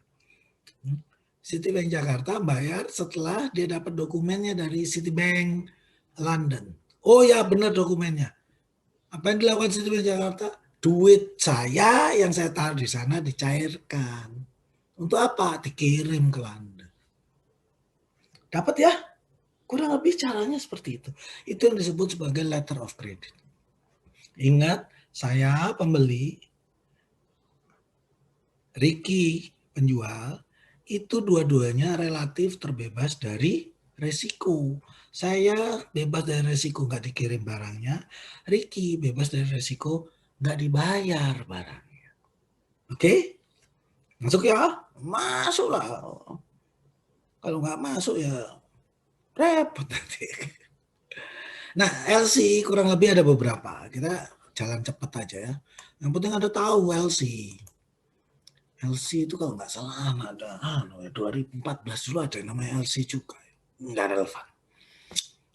Citibank Jakarta bayar setelah dia dapat dokumennya dari Citibank London. Oh ya benar dokumennya. Apa yang dilakukan Citibank Jakarta? Duit saya yang saya taruh di sana dicairkan. Untuk apa? Dikirim ke London. Dapat ya? Kurang lebih caranya seperti itu. Itu yang disebut sebagai letter of credit. Ingat, saya pembeli, Ricky penjual, itu dua-duanya relatif terbebas dari resiko. Saya bebas dari resiko nggak dikirim barangnya, Ricky bebas dari resiko nggak dibayar barangnya. Oke? Masuk ya? Masuk lah. Kalau nggak masuk ya repot nanti. Nah, LC kurang lebih ada beberapa. Kita jalan cepat aja ya. Yang penting Anda tahu LC. LC itu kalau nggak salah ada 2014 dulu ada yang namanya LC juga. Nggak relevan.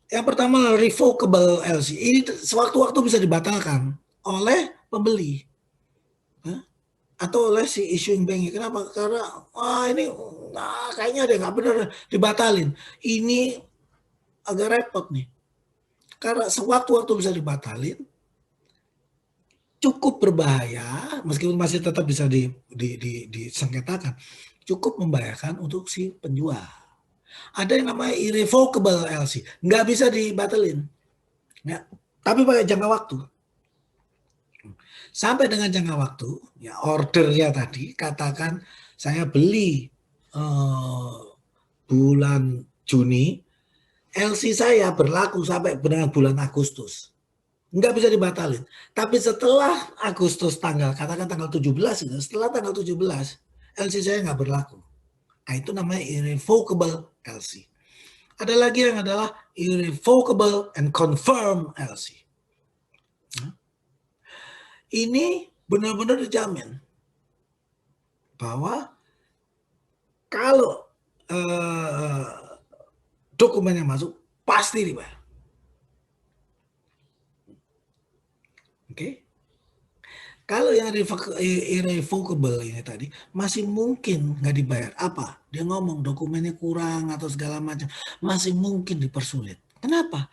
Yang pertama revocable LC. Ini sewaktu-waktu bisa dibatalkan oleh pembeli. Atau oleh si issuing bank. Kenapa? Karena ini kayaknya ada nggak benar dibatalin. Ini agak repot nih. Karena sewaktu-waktu bisa dibatalin, cukup berbahaya, meskipun masih tetap bisa disengketakan, cukup membahayakan untuk si penjual. Ada yang namanya irrevocable LC, nggak bisa dibatalin, ya, tapi pakai jangka waktu. Sampai dengan jangka waktu, ya ordernya tadi, katakan saya beli bulan Juni, LC saya berlaku sampai dengan bulan Agustus. Nggak bisa dibatalin. Tapi setelah Agustus katakan tanggal 17, setelah tanggal 17, LC saya nggak berlaku. Nah, itu namanya irrevocable LC. Ada lagi yang adalah irrevocable and confirm LC. Ini benar-benar dijamin bahwa kalau dokumennya masuk, pasti dibayar. Oke? Kalau yang irrevocable ini tadi masih mungkin nggak dibayar. Apa? Dia ngomong dokumennya kurang atau segala macam, masih mungkin dipersulit. Kenapa?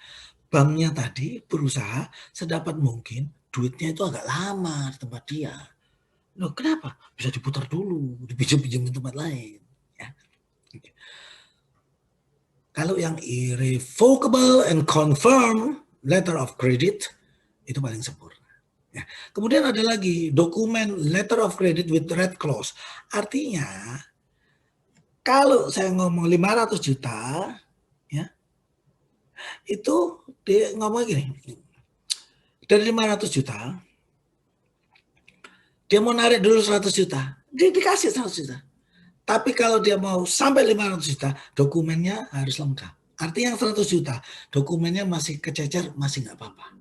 Banknya tadi berusaha sedapat mungkin duitnya itu agak lama di tempat dia. Loh, kenapa? Bisa diputar dulu, dipinjam-pinjam di tempat lain. Ya. Kalau yang irrevocable and confirm letter of credit itu paling sempurna. Ya. Kemudian ada lagi dokumen letter of credit with red clause. Artinya kalau saya ngomong 500 juta, ya, itu dia ngomong gini, dari 500 juta, dia mau narik dulu 100 juta, dia dikasih 100 juta. Tapi kalau dia mau sampai 500 juta, dokumennya harus lengkap. Artinya yang 100 juta, dokumennya masih kececer, masih nggak apa-apa.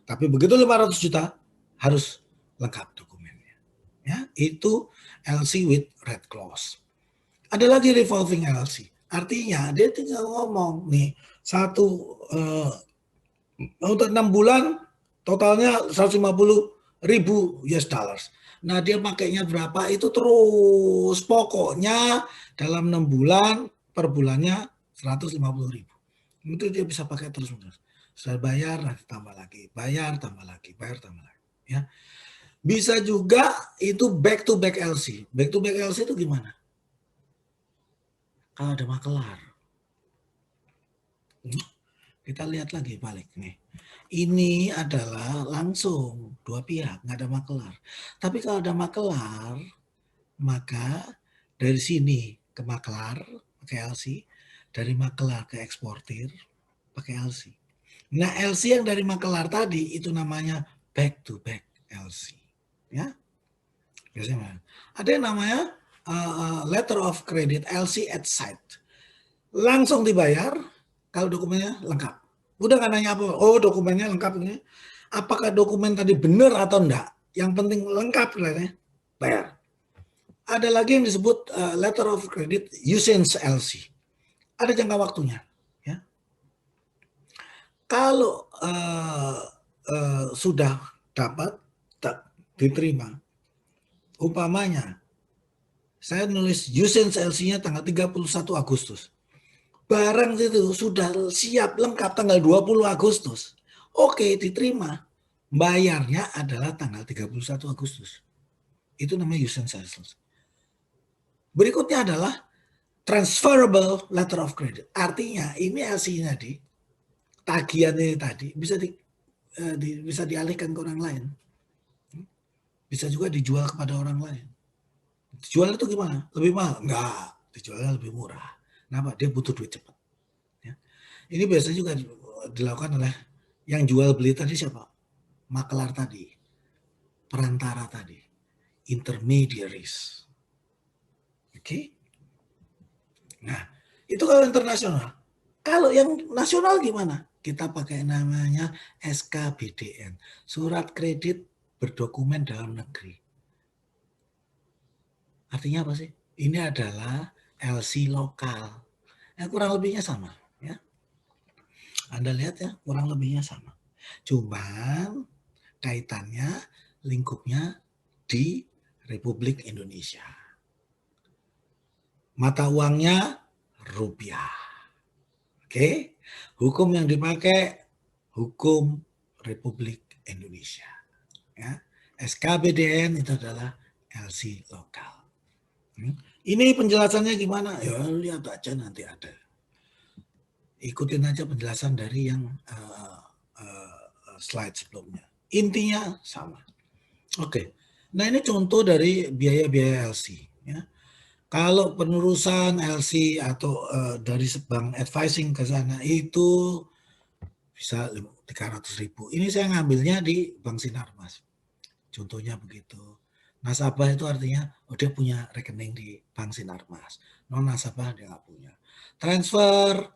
Tapi begitu 500 juta, harus lengkap dokumennya. Ya, itu LC with red clause. Ada lagi revolving LC. Artinya dia tinggal ngomong nih, untuk 6 bulan totalnya 150.000 US dollars. Nah, dia pakainya berapa itu terus, pokoknya dalam 6 bulan per bulannya 150.000. Itu dia bisa pakai terus menerus. Sudah bayar, nanti tambah lagi, bayar, tambah lagi, bayar, tambah lagi. Ya. Bisa juga itu back to back LC. Back to back LC itu gimana? Kalau ada makelar. Kita lihat lagi balik nih. Ini adalah langsung dua pihak, nggak ada makelar. Tapi kalau ada makelar, maka dari sini ke makelar pakai LC, dari makelar ke eksportir pakai LC. Nah, LC yang dari makelar tadi itu namanya back to back LC. Ya, biasanya ada yang namanya letter of credit LC at site. Langsung dibayar kalau dokumennya lengkap. Udah nggak nanya apa, oh dokumennya lengkap ini. Apakah dokumen tadi benar atau enggak? Yang penting lengkap katanya, bayar. Ada lagi yang disebut letter of credit usage LC. Ada jangka waktunya. Ya. Kalau sudah dapat, diterima, umpamanya saya nulis usage LC-nya tanggal 31 Agustus. Barang itu sudah siap lengkap tanggal 20 Agustus. Oke, diterima. Bayarnya adalah tanggal 31 Agustus. Itu namanya use and sales. Berikutnya adalah transferable letter of credit. Artinya ini LC tadi, tagihan ini tadi bisa dialihkan ke orang lain. Bisa juga dijual kepada orang lain. Dijual itu gimana? Lebih mahal? Enggak, dijualnya lebih murah. Kenapa? Dia butuh duit cepat. Ya. Ini biasanya juga dilakukan oleh yang jual beli tadi siapa? Makelar tadi, perantara tadi, intermediaries. Oke? Nah, itu kalau internasional. Kalau yang nasional gimana? Kita pakai namanya SKBDN, surat kredit berdokumen dalam negeri. Artinya apa sih? Ini adalah LC lokal. Kurang lebihnya sama, ya. Anda lihat ya, kurang lebihnya sama. Cuman kaitannya, lingkupnya di Republik Indonesia. Mata uangnya rupiah. Oke, hukum yang dipakai hukum Republik Indonesia. Ya, SKBDN itu adalah LC lokal. Ini penjelasannya gimana? Ya lihat aja nanti ada. Ikutin aja penjelasan dari yang slide sebelumnya. Intinya sama. Oke. Nah ini contoh dari biaya-biaya LC. Ya. Kalau penerusan LC atau dari bank advising ke sana itu bisa 300.000. Ini saya ngambilnya di Bank Sinarmas. Contohnya begitu. Nasabah itu artinya dia punya rekening di Bank Sinarmas. Non nasabah dia nggak punya. Transfer,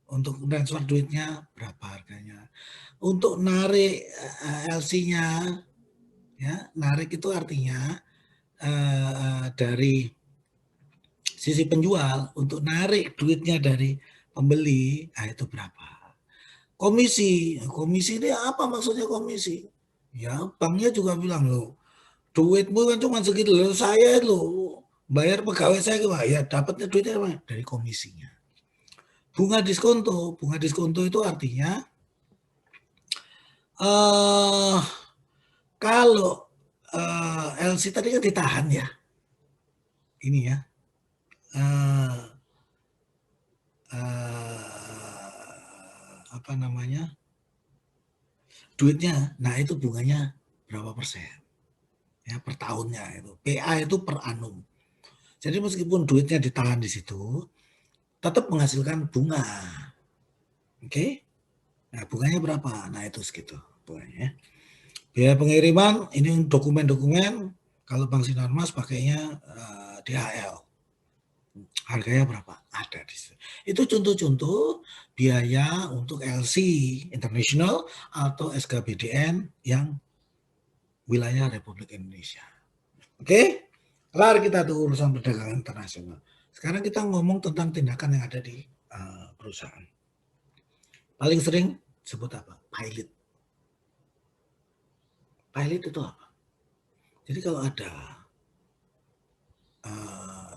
untuk transfer duitnya berapa harganya. Untuk narik LC-nya, ya narik itu artinya dari sisi penjual untuk narik duitnya dari pembeli, itu berapa. Komisi ini apa maksudnya komisi? Ya banknya juga bilang loh, duitmu kan cuma segitu loh, saya loh bayar pegawai saya gimana? Ya dapatnya duitnya dari komisinya. Bunga diskonto itu artinya kalau LC tadi kan ditahan ya, ini ya, apa namanya, duitnya, nah itu bunganya berapa persen ya per tahunnya itu. PA itu per annum. Jadi meskipun duitnya ditahan di situ, tetap menghasilkan bunga. Oke? Nah bunganya berapa? Nah itu segitu bunganya. Biaya pengiriman ini dokumen-dokumen. Kalau Bank Sinarmas pakainya DHL. Harganya berapa? Ada di situ. Itu contoh-contoh biaya untuk LC internasional atau SKBDN yang wilayah Republik Indonesia. Oke? Kelar kita tuh urusan perdagangan internasional. Sekarang kita ngomong tentang tindakan yang ada di perusahaan. Paling sering sebut apa? Pilot. Pilot itu apa? Jadi kalau ada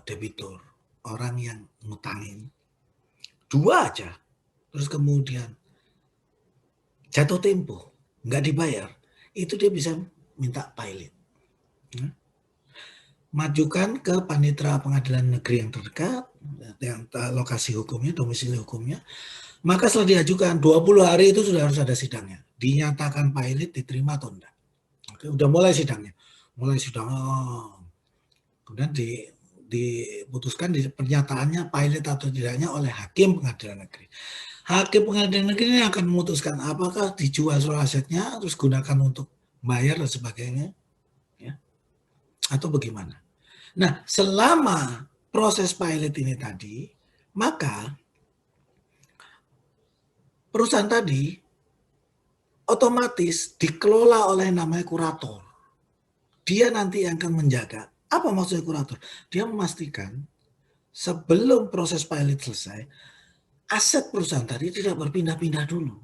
debitur, orang yang ngutangin, dua aja, terus kemudian jatuh tempo, nggak dibayar, itu dia bisa minta pilot. Majukan ke panitera pengadilan negeri yang terdekat, yang lokasi hukumnya, domisili hukumnya, maka setelah diajukan 20 hari itu sudah harus ada sidangnya. Dinyatakan pilot, diterima atau enggak. Oke, udah mulai sidangnya. Mulai sidang. Kemudian diputuskan di pernyataannya pilot atau tidaknya oleh hakim pengadilan negeri. Hakim pengadilan negeri ini akan memutuskan apakah dijual seluruh asetnya terus gunakan untuk bayar dan sebagainya, ya, atau bagaimana. Nah, selama proses pilot ini tadi, maka perusahaan tadi otomatis dikelola oleh namanya kurator. Dia nanti akan menjaga. Apa maksudnya kurator? Dia memastikan sebelum proses pilot selesai, aset perusahaan tadi tidak berpindah-pindah dulu.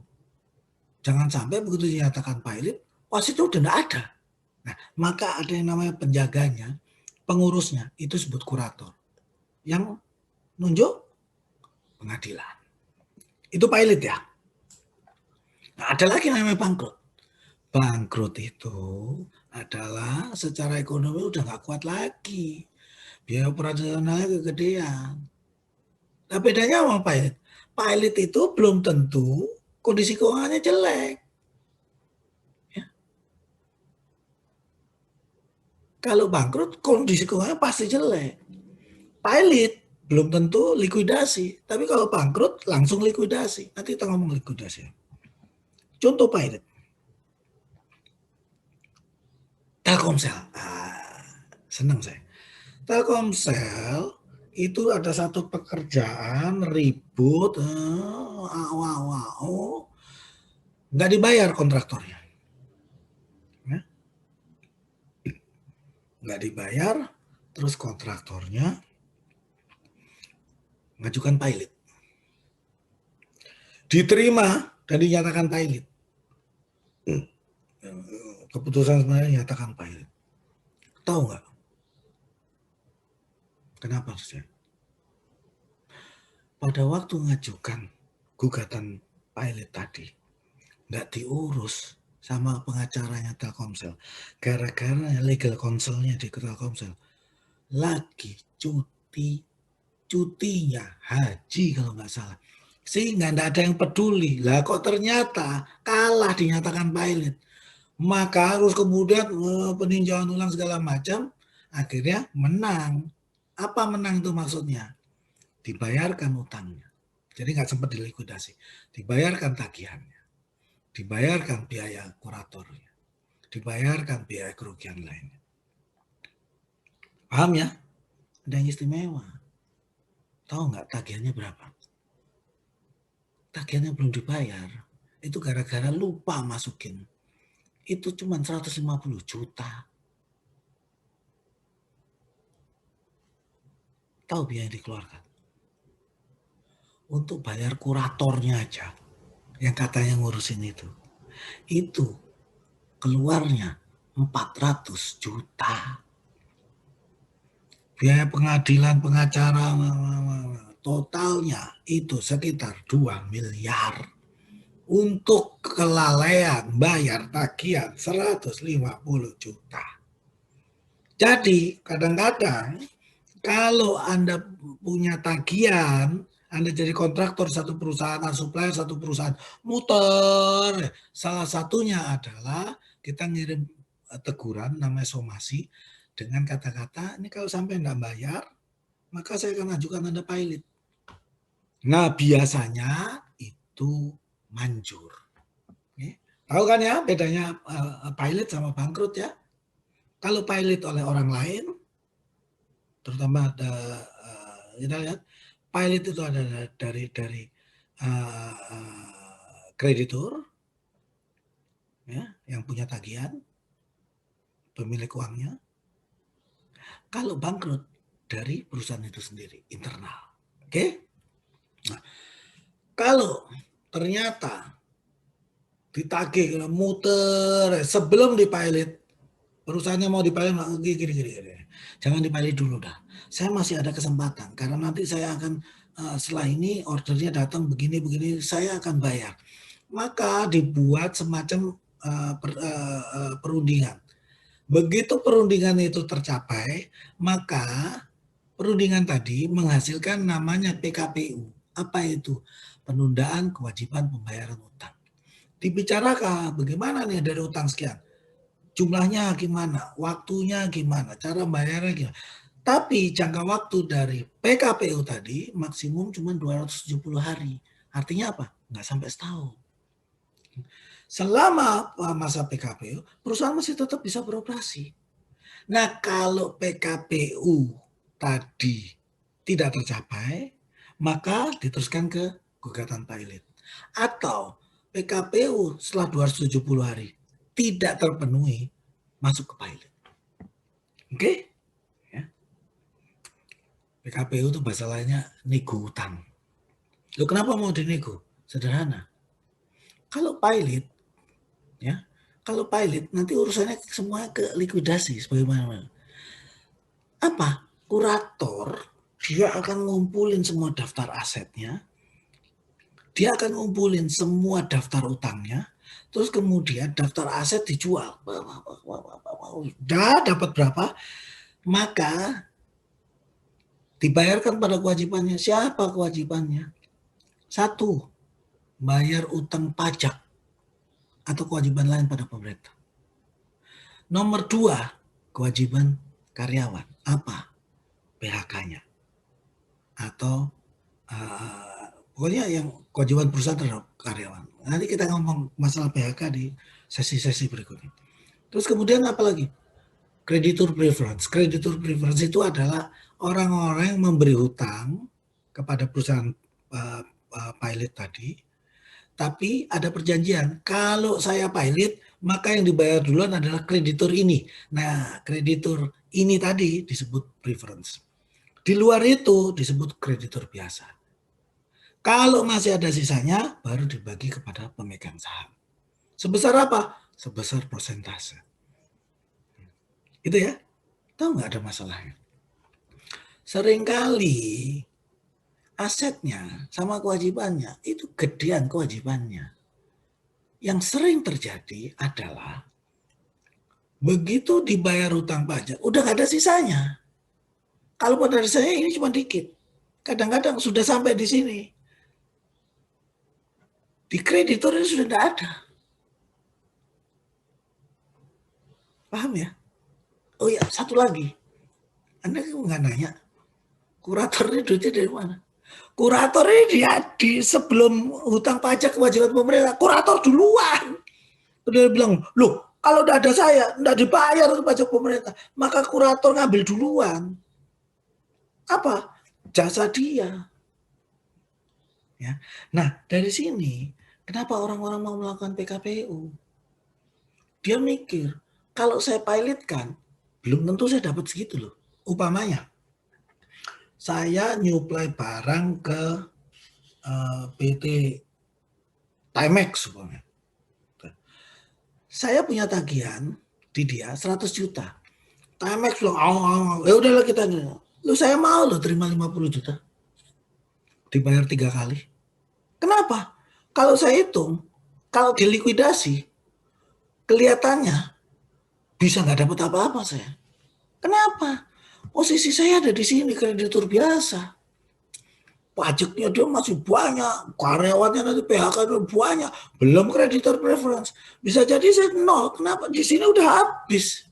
Jangan sampai begitu dinyatakan pilot, aset itu udah tidak ada. Nah, maka ada yang namanya penjaganya, pengurusnya, itu disebut kurator. Yang nunjuk pengadilan. Itu pilot ya. Nah, ada lagi namanya bangkrut. Bangkrut itu adalah secara ekonomi udah nggak kuat lagi. Biaya operasionalnya kegedean. Nah bedanya sama pilot. Pilot itu belum tentu kondisi keuangannya jelek. Ya. Kalau bangkrut kondisi keuangannya pasti jelek. Pilot belum tentu likuidasi. Tapi kalau bangkrut langsung likuidasi. Nanti kita ngomong likuidasi. Contoh pilot. Telkomsel. Senang saya. Telkomsel itu ada satu pekerjaan ribut, nggak dibayar kontraktornya, ya. Nggak dibayar, terus kontraktornya mengajukan pilot, diterima dan dinyatakan pilot. Keputusan sebenarnya dinyatakan pilot. Tahu nggak? Kenapa sih? Pada waktu mengajukan gugatan pilot tadi, nggak diurus sama pengacaranya Telkomsel. Gara-gara legal counselnya di Telkomsel lagi cutinya haji kalau nggak salah. Sehingga nggak ada yang peduli. Lah kok ternyata kalah dinyatakan pilot. Maka harus kemudian peninjauan ulang segala macam. Akhirnya menang. Apa menang itu maksudnya? Dibayarkan utangnya. Jadi nggak sempat dilikuidasi. Dibayarkan tagihannya. Dibayarkan biaya kuratornya. Dibayarkan biaya kerugian lainnya. Paham ya? Ada yang istimewa. Tahu nggak tagihannya berapa? Tagihannya belum dibayar. Itu gara-gara lupa masukin. Itu cuma 150 juta. Tahu biaya yang dikeluarkan? Untuk bayar kuratornya aja. Yang katanya ngurusin itu. Itu keluarnya 400 juta. Biaya pengadilan, pengacara, totalnya itu sekitar 2 miliar. Untuk kelalaian bayar tagihan 150 juta. Jadi kadang-kadang kalau Anda punya tagihan, Anda jadi kontraktor satu perusahaan, supplier satu perusahaan, muter. Salah satunya adalah kita ngirim teguran namanya somasi dengan kata-kata, ini kalau sampai enggak bayar, maka saya akan ajukan Anda pilot. Nah biasanya itu manjur. Tahu kan ya bedanya pilot sama bangkrut ya? Kalau pilot oleh orang lain, terutama ada kita lihat pilot itu ada dari kreditur, ya, yang punya tagihan, pemilik uangnya. Kalau bangkrut dari perusahaan itu sendiri, internal. Oke? Nah, kalau ternyata ditagih muter sebelum dipilot, perusahaannya mau dipilot gini. Jangan dipilot dulu dah. Saya masih ada kesempatan karena nanti saya akan setelah ini ordernya datang begini saya akan bayar. Maka dibuat semacam perundingan. Begitu perundingan itu tercapai, maka perundingan tadi menghasilkan namanya PKPU. Apa itu? Penundaan kewajiban pembayaran utang. Dibicarakan bagaimana nih dari utang sekian. Jumlahnya gimana, waktunya gimana, cara bayarnya gimana. Tapi jangka waktu dari PKPU tadi maksimum cuma 270 hari. Artinya apa? Nggak sampai setahun. Selama masa PKPU, perusahaan masih tetap bisa beroperasi. Nah, kalau PKPU tadi tidak tercapai, maka diteruskan ke gugatan pilot. Atau PKPU setelah 270 hari tidak terpenuhi, masuk ke pilot. Oke? Ya. PKPU itu bahasa lainnya nego utang. Loh, kenapa mau dinego? Sederhana. Kalau pilot, ya, kalau pilot nanti urusannya semua ke likuidasi sebagaimana. Apa? Kurator dia akan ngumpulin semua daftar asetnya, dia akan ngumpulin semua daftar utangnya, terus kemudian daftar aset dijual. Udah dapat berapa, maka dibayarkan pada kewajibannya. Siapa kewajibannya? Satu, bayar utang pajak atau kewajiban lain pada pemerintah. Nomor dua, kewajiban karyawan. Apa? PHK-nya. Atau pokoknya yang kewajiban perusahaan terhadap karyawan. Nanti kita ngomong masalah PHK di sesi-sesi berikutnya. Terus kemudian apa lagi? Creditor preference. Creditor preference itu adalah orang-orang yang memberi hutang kepada perusahaan pilot tadi, tapi ada perjanjian. Kalau saya pilot, maka yang dibayar duluan adalah kreditur ini. Nah, kreditur ini tadi disebut preference. Di luar itu disebut kreditur biasa. Kalau masih ada sisanya, baru dibagi kepada pemegang saham. Sebesar apa? Sebesar persentase. Itu ya. Tahu nggak ada masalahnya? Seringkali asetnya sama kewajibannya itu gedean kewajibannya. Yang sering terjadi adalah begitu dibayar hutang pajak, udah nggak ada sisanya. Kalau pada saya ini cuma dikit. Kadang-kadang sudah sampai di sini. Di kreditornya sudah tidak ada. Paham ya? Oh ya, satu lagi. Anda nggak nanya, kurator ini duitnya dari mana? Kurator ini dia di sebelum hutang pajak kewajiban pemerintah, kurator duluan. Dia bilang, loh kalau udah ada saya, nggak dibayar untuk pajak pemerintah, maka kurator ngambil duluan. Apa? Jasa dia. Ya. Nah, dari sini, kenapa orang-orang mau melakukan PKPU? Dia mikir, kalau saya pilotkan, belum tentu saya dapat segitu loh. Umpamanya, saya nyuplai barang ke PT Timex umpamanya. Saya punya tagihan di dia 100 juta. Timex bilang, ya udahlah kita. Lu saya mau loh terima 50 juta. Dibayar 3 kali. Kenapa? Kalau saya hitung, kalau dilikuidasi, kelihatannya bisa nggak dapat apa-apa saya. Kenapa? Posisi saya ada di sini, kreditur biasa. Pajaknya dia masih banyak, karyawannya nanti PHK banyak, belum kreditor preference. Bisa jadi saya nol. Kenapa? Di sini udah habis.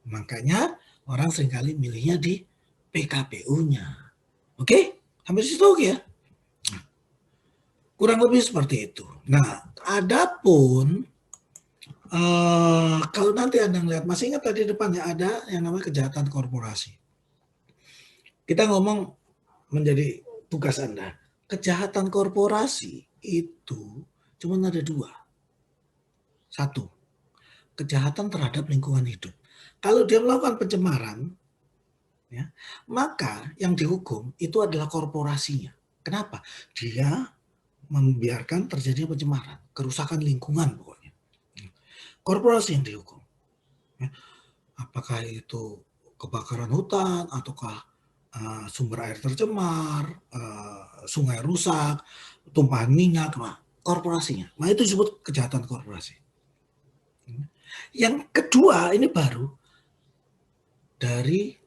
Makanya orang seringkali milihnya di PKPU-nya. Oke? Sampai situ oke ya? Kurang lebih seperti itu. Nah, adapun kalau nanti Anda melihat, masih ingat tadi depannya ada yang namanya kejahatan korporasi. Kita ngomong menjadi tugas Anda. Kejahatan korporasi itu cuma ada 2. 1, kejahatan terhadap lingkungan hidup. Kalau dia melakukan pencemaran, ya, maka yang dihukum itu adalah korporasinya. Kenapa? Dia membiarkan terjadinya pencemaran, kerusakan lingkungan pokoknya. Korporasi yang dihukum. Ya. Apakah itu kebakaran hutan, ataukah sumber air tercemar, sungai rusak, tumpahan minyak, korporasinya. Nah itu disebut kejahatan korporasi. Yang kedua ini baru dari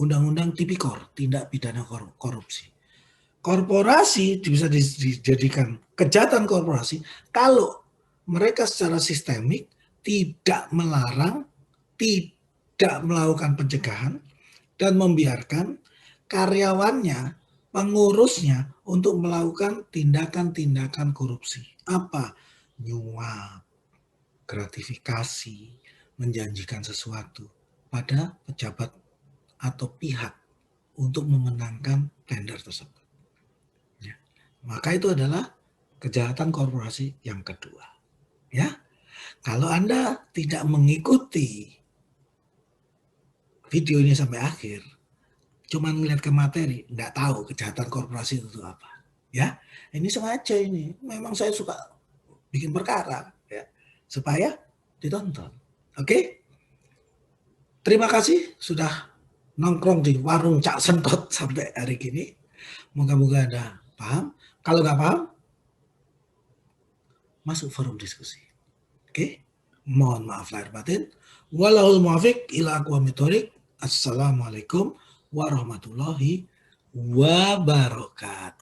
Undang-Undang Tipikor, tindak pidana korupsi. Korporasi bisa dijadikan kejahatan korporasi kalau mereka secara sistemik tidak melarang, tidak melakukan pencegahan, dan membiarkan karyawannya, pengurusnya untuk melakukan tindakan-tindakan korupsi. Apa? Nyuap, gratifikasi, menjanjikan sesuatu pada pejabat atau pihak untuk memenangkan tender tersebut. Ya. Maka itu adalah kejahatan korporasi yang kedua. Ya, kalau Anda tidak mengikuti video ini sampai akhir, cuman ngeliat ke materi, nggak tahu kejahatan korporasi itu apa. Ya, ini sengaja ini. Memang saya suka bikin perkara, ya, supaya ditonton. Oke? Terima kasih sudah nongkrong di warung Cak Sentot sampai hari ini. Moga-moga Anda paham. Kalau nggak paham, masuk forum diskusi. Oke? Mohon maaf lahir batin. Wallahul muwaffiq ila aqwamit thoriq. Assalamualaikum warahmatullahi wabarakatuh.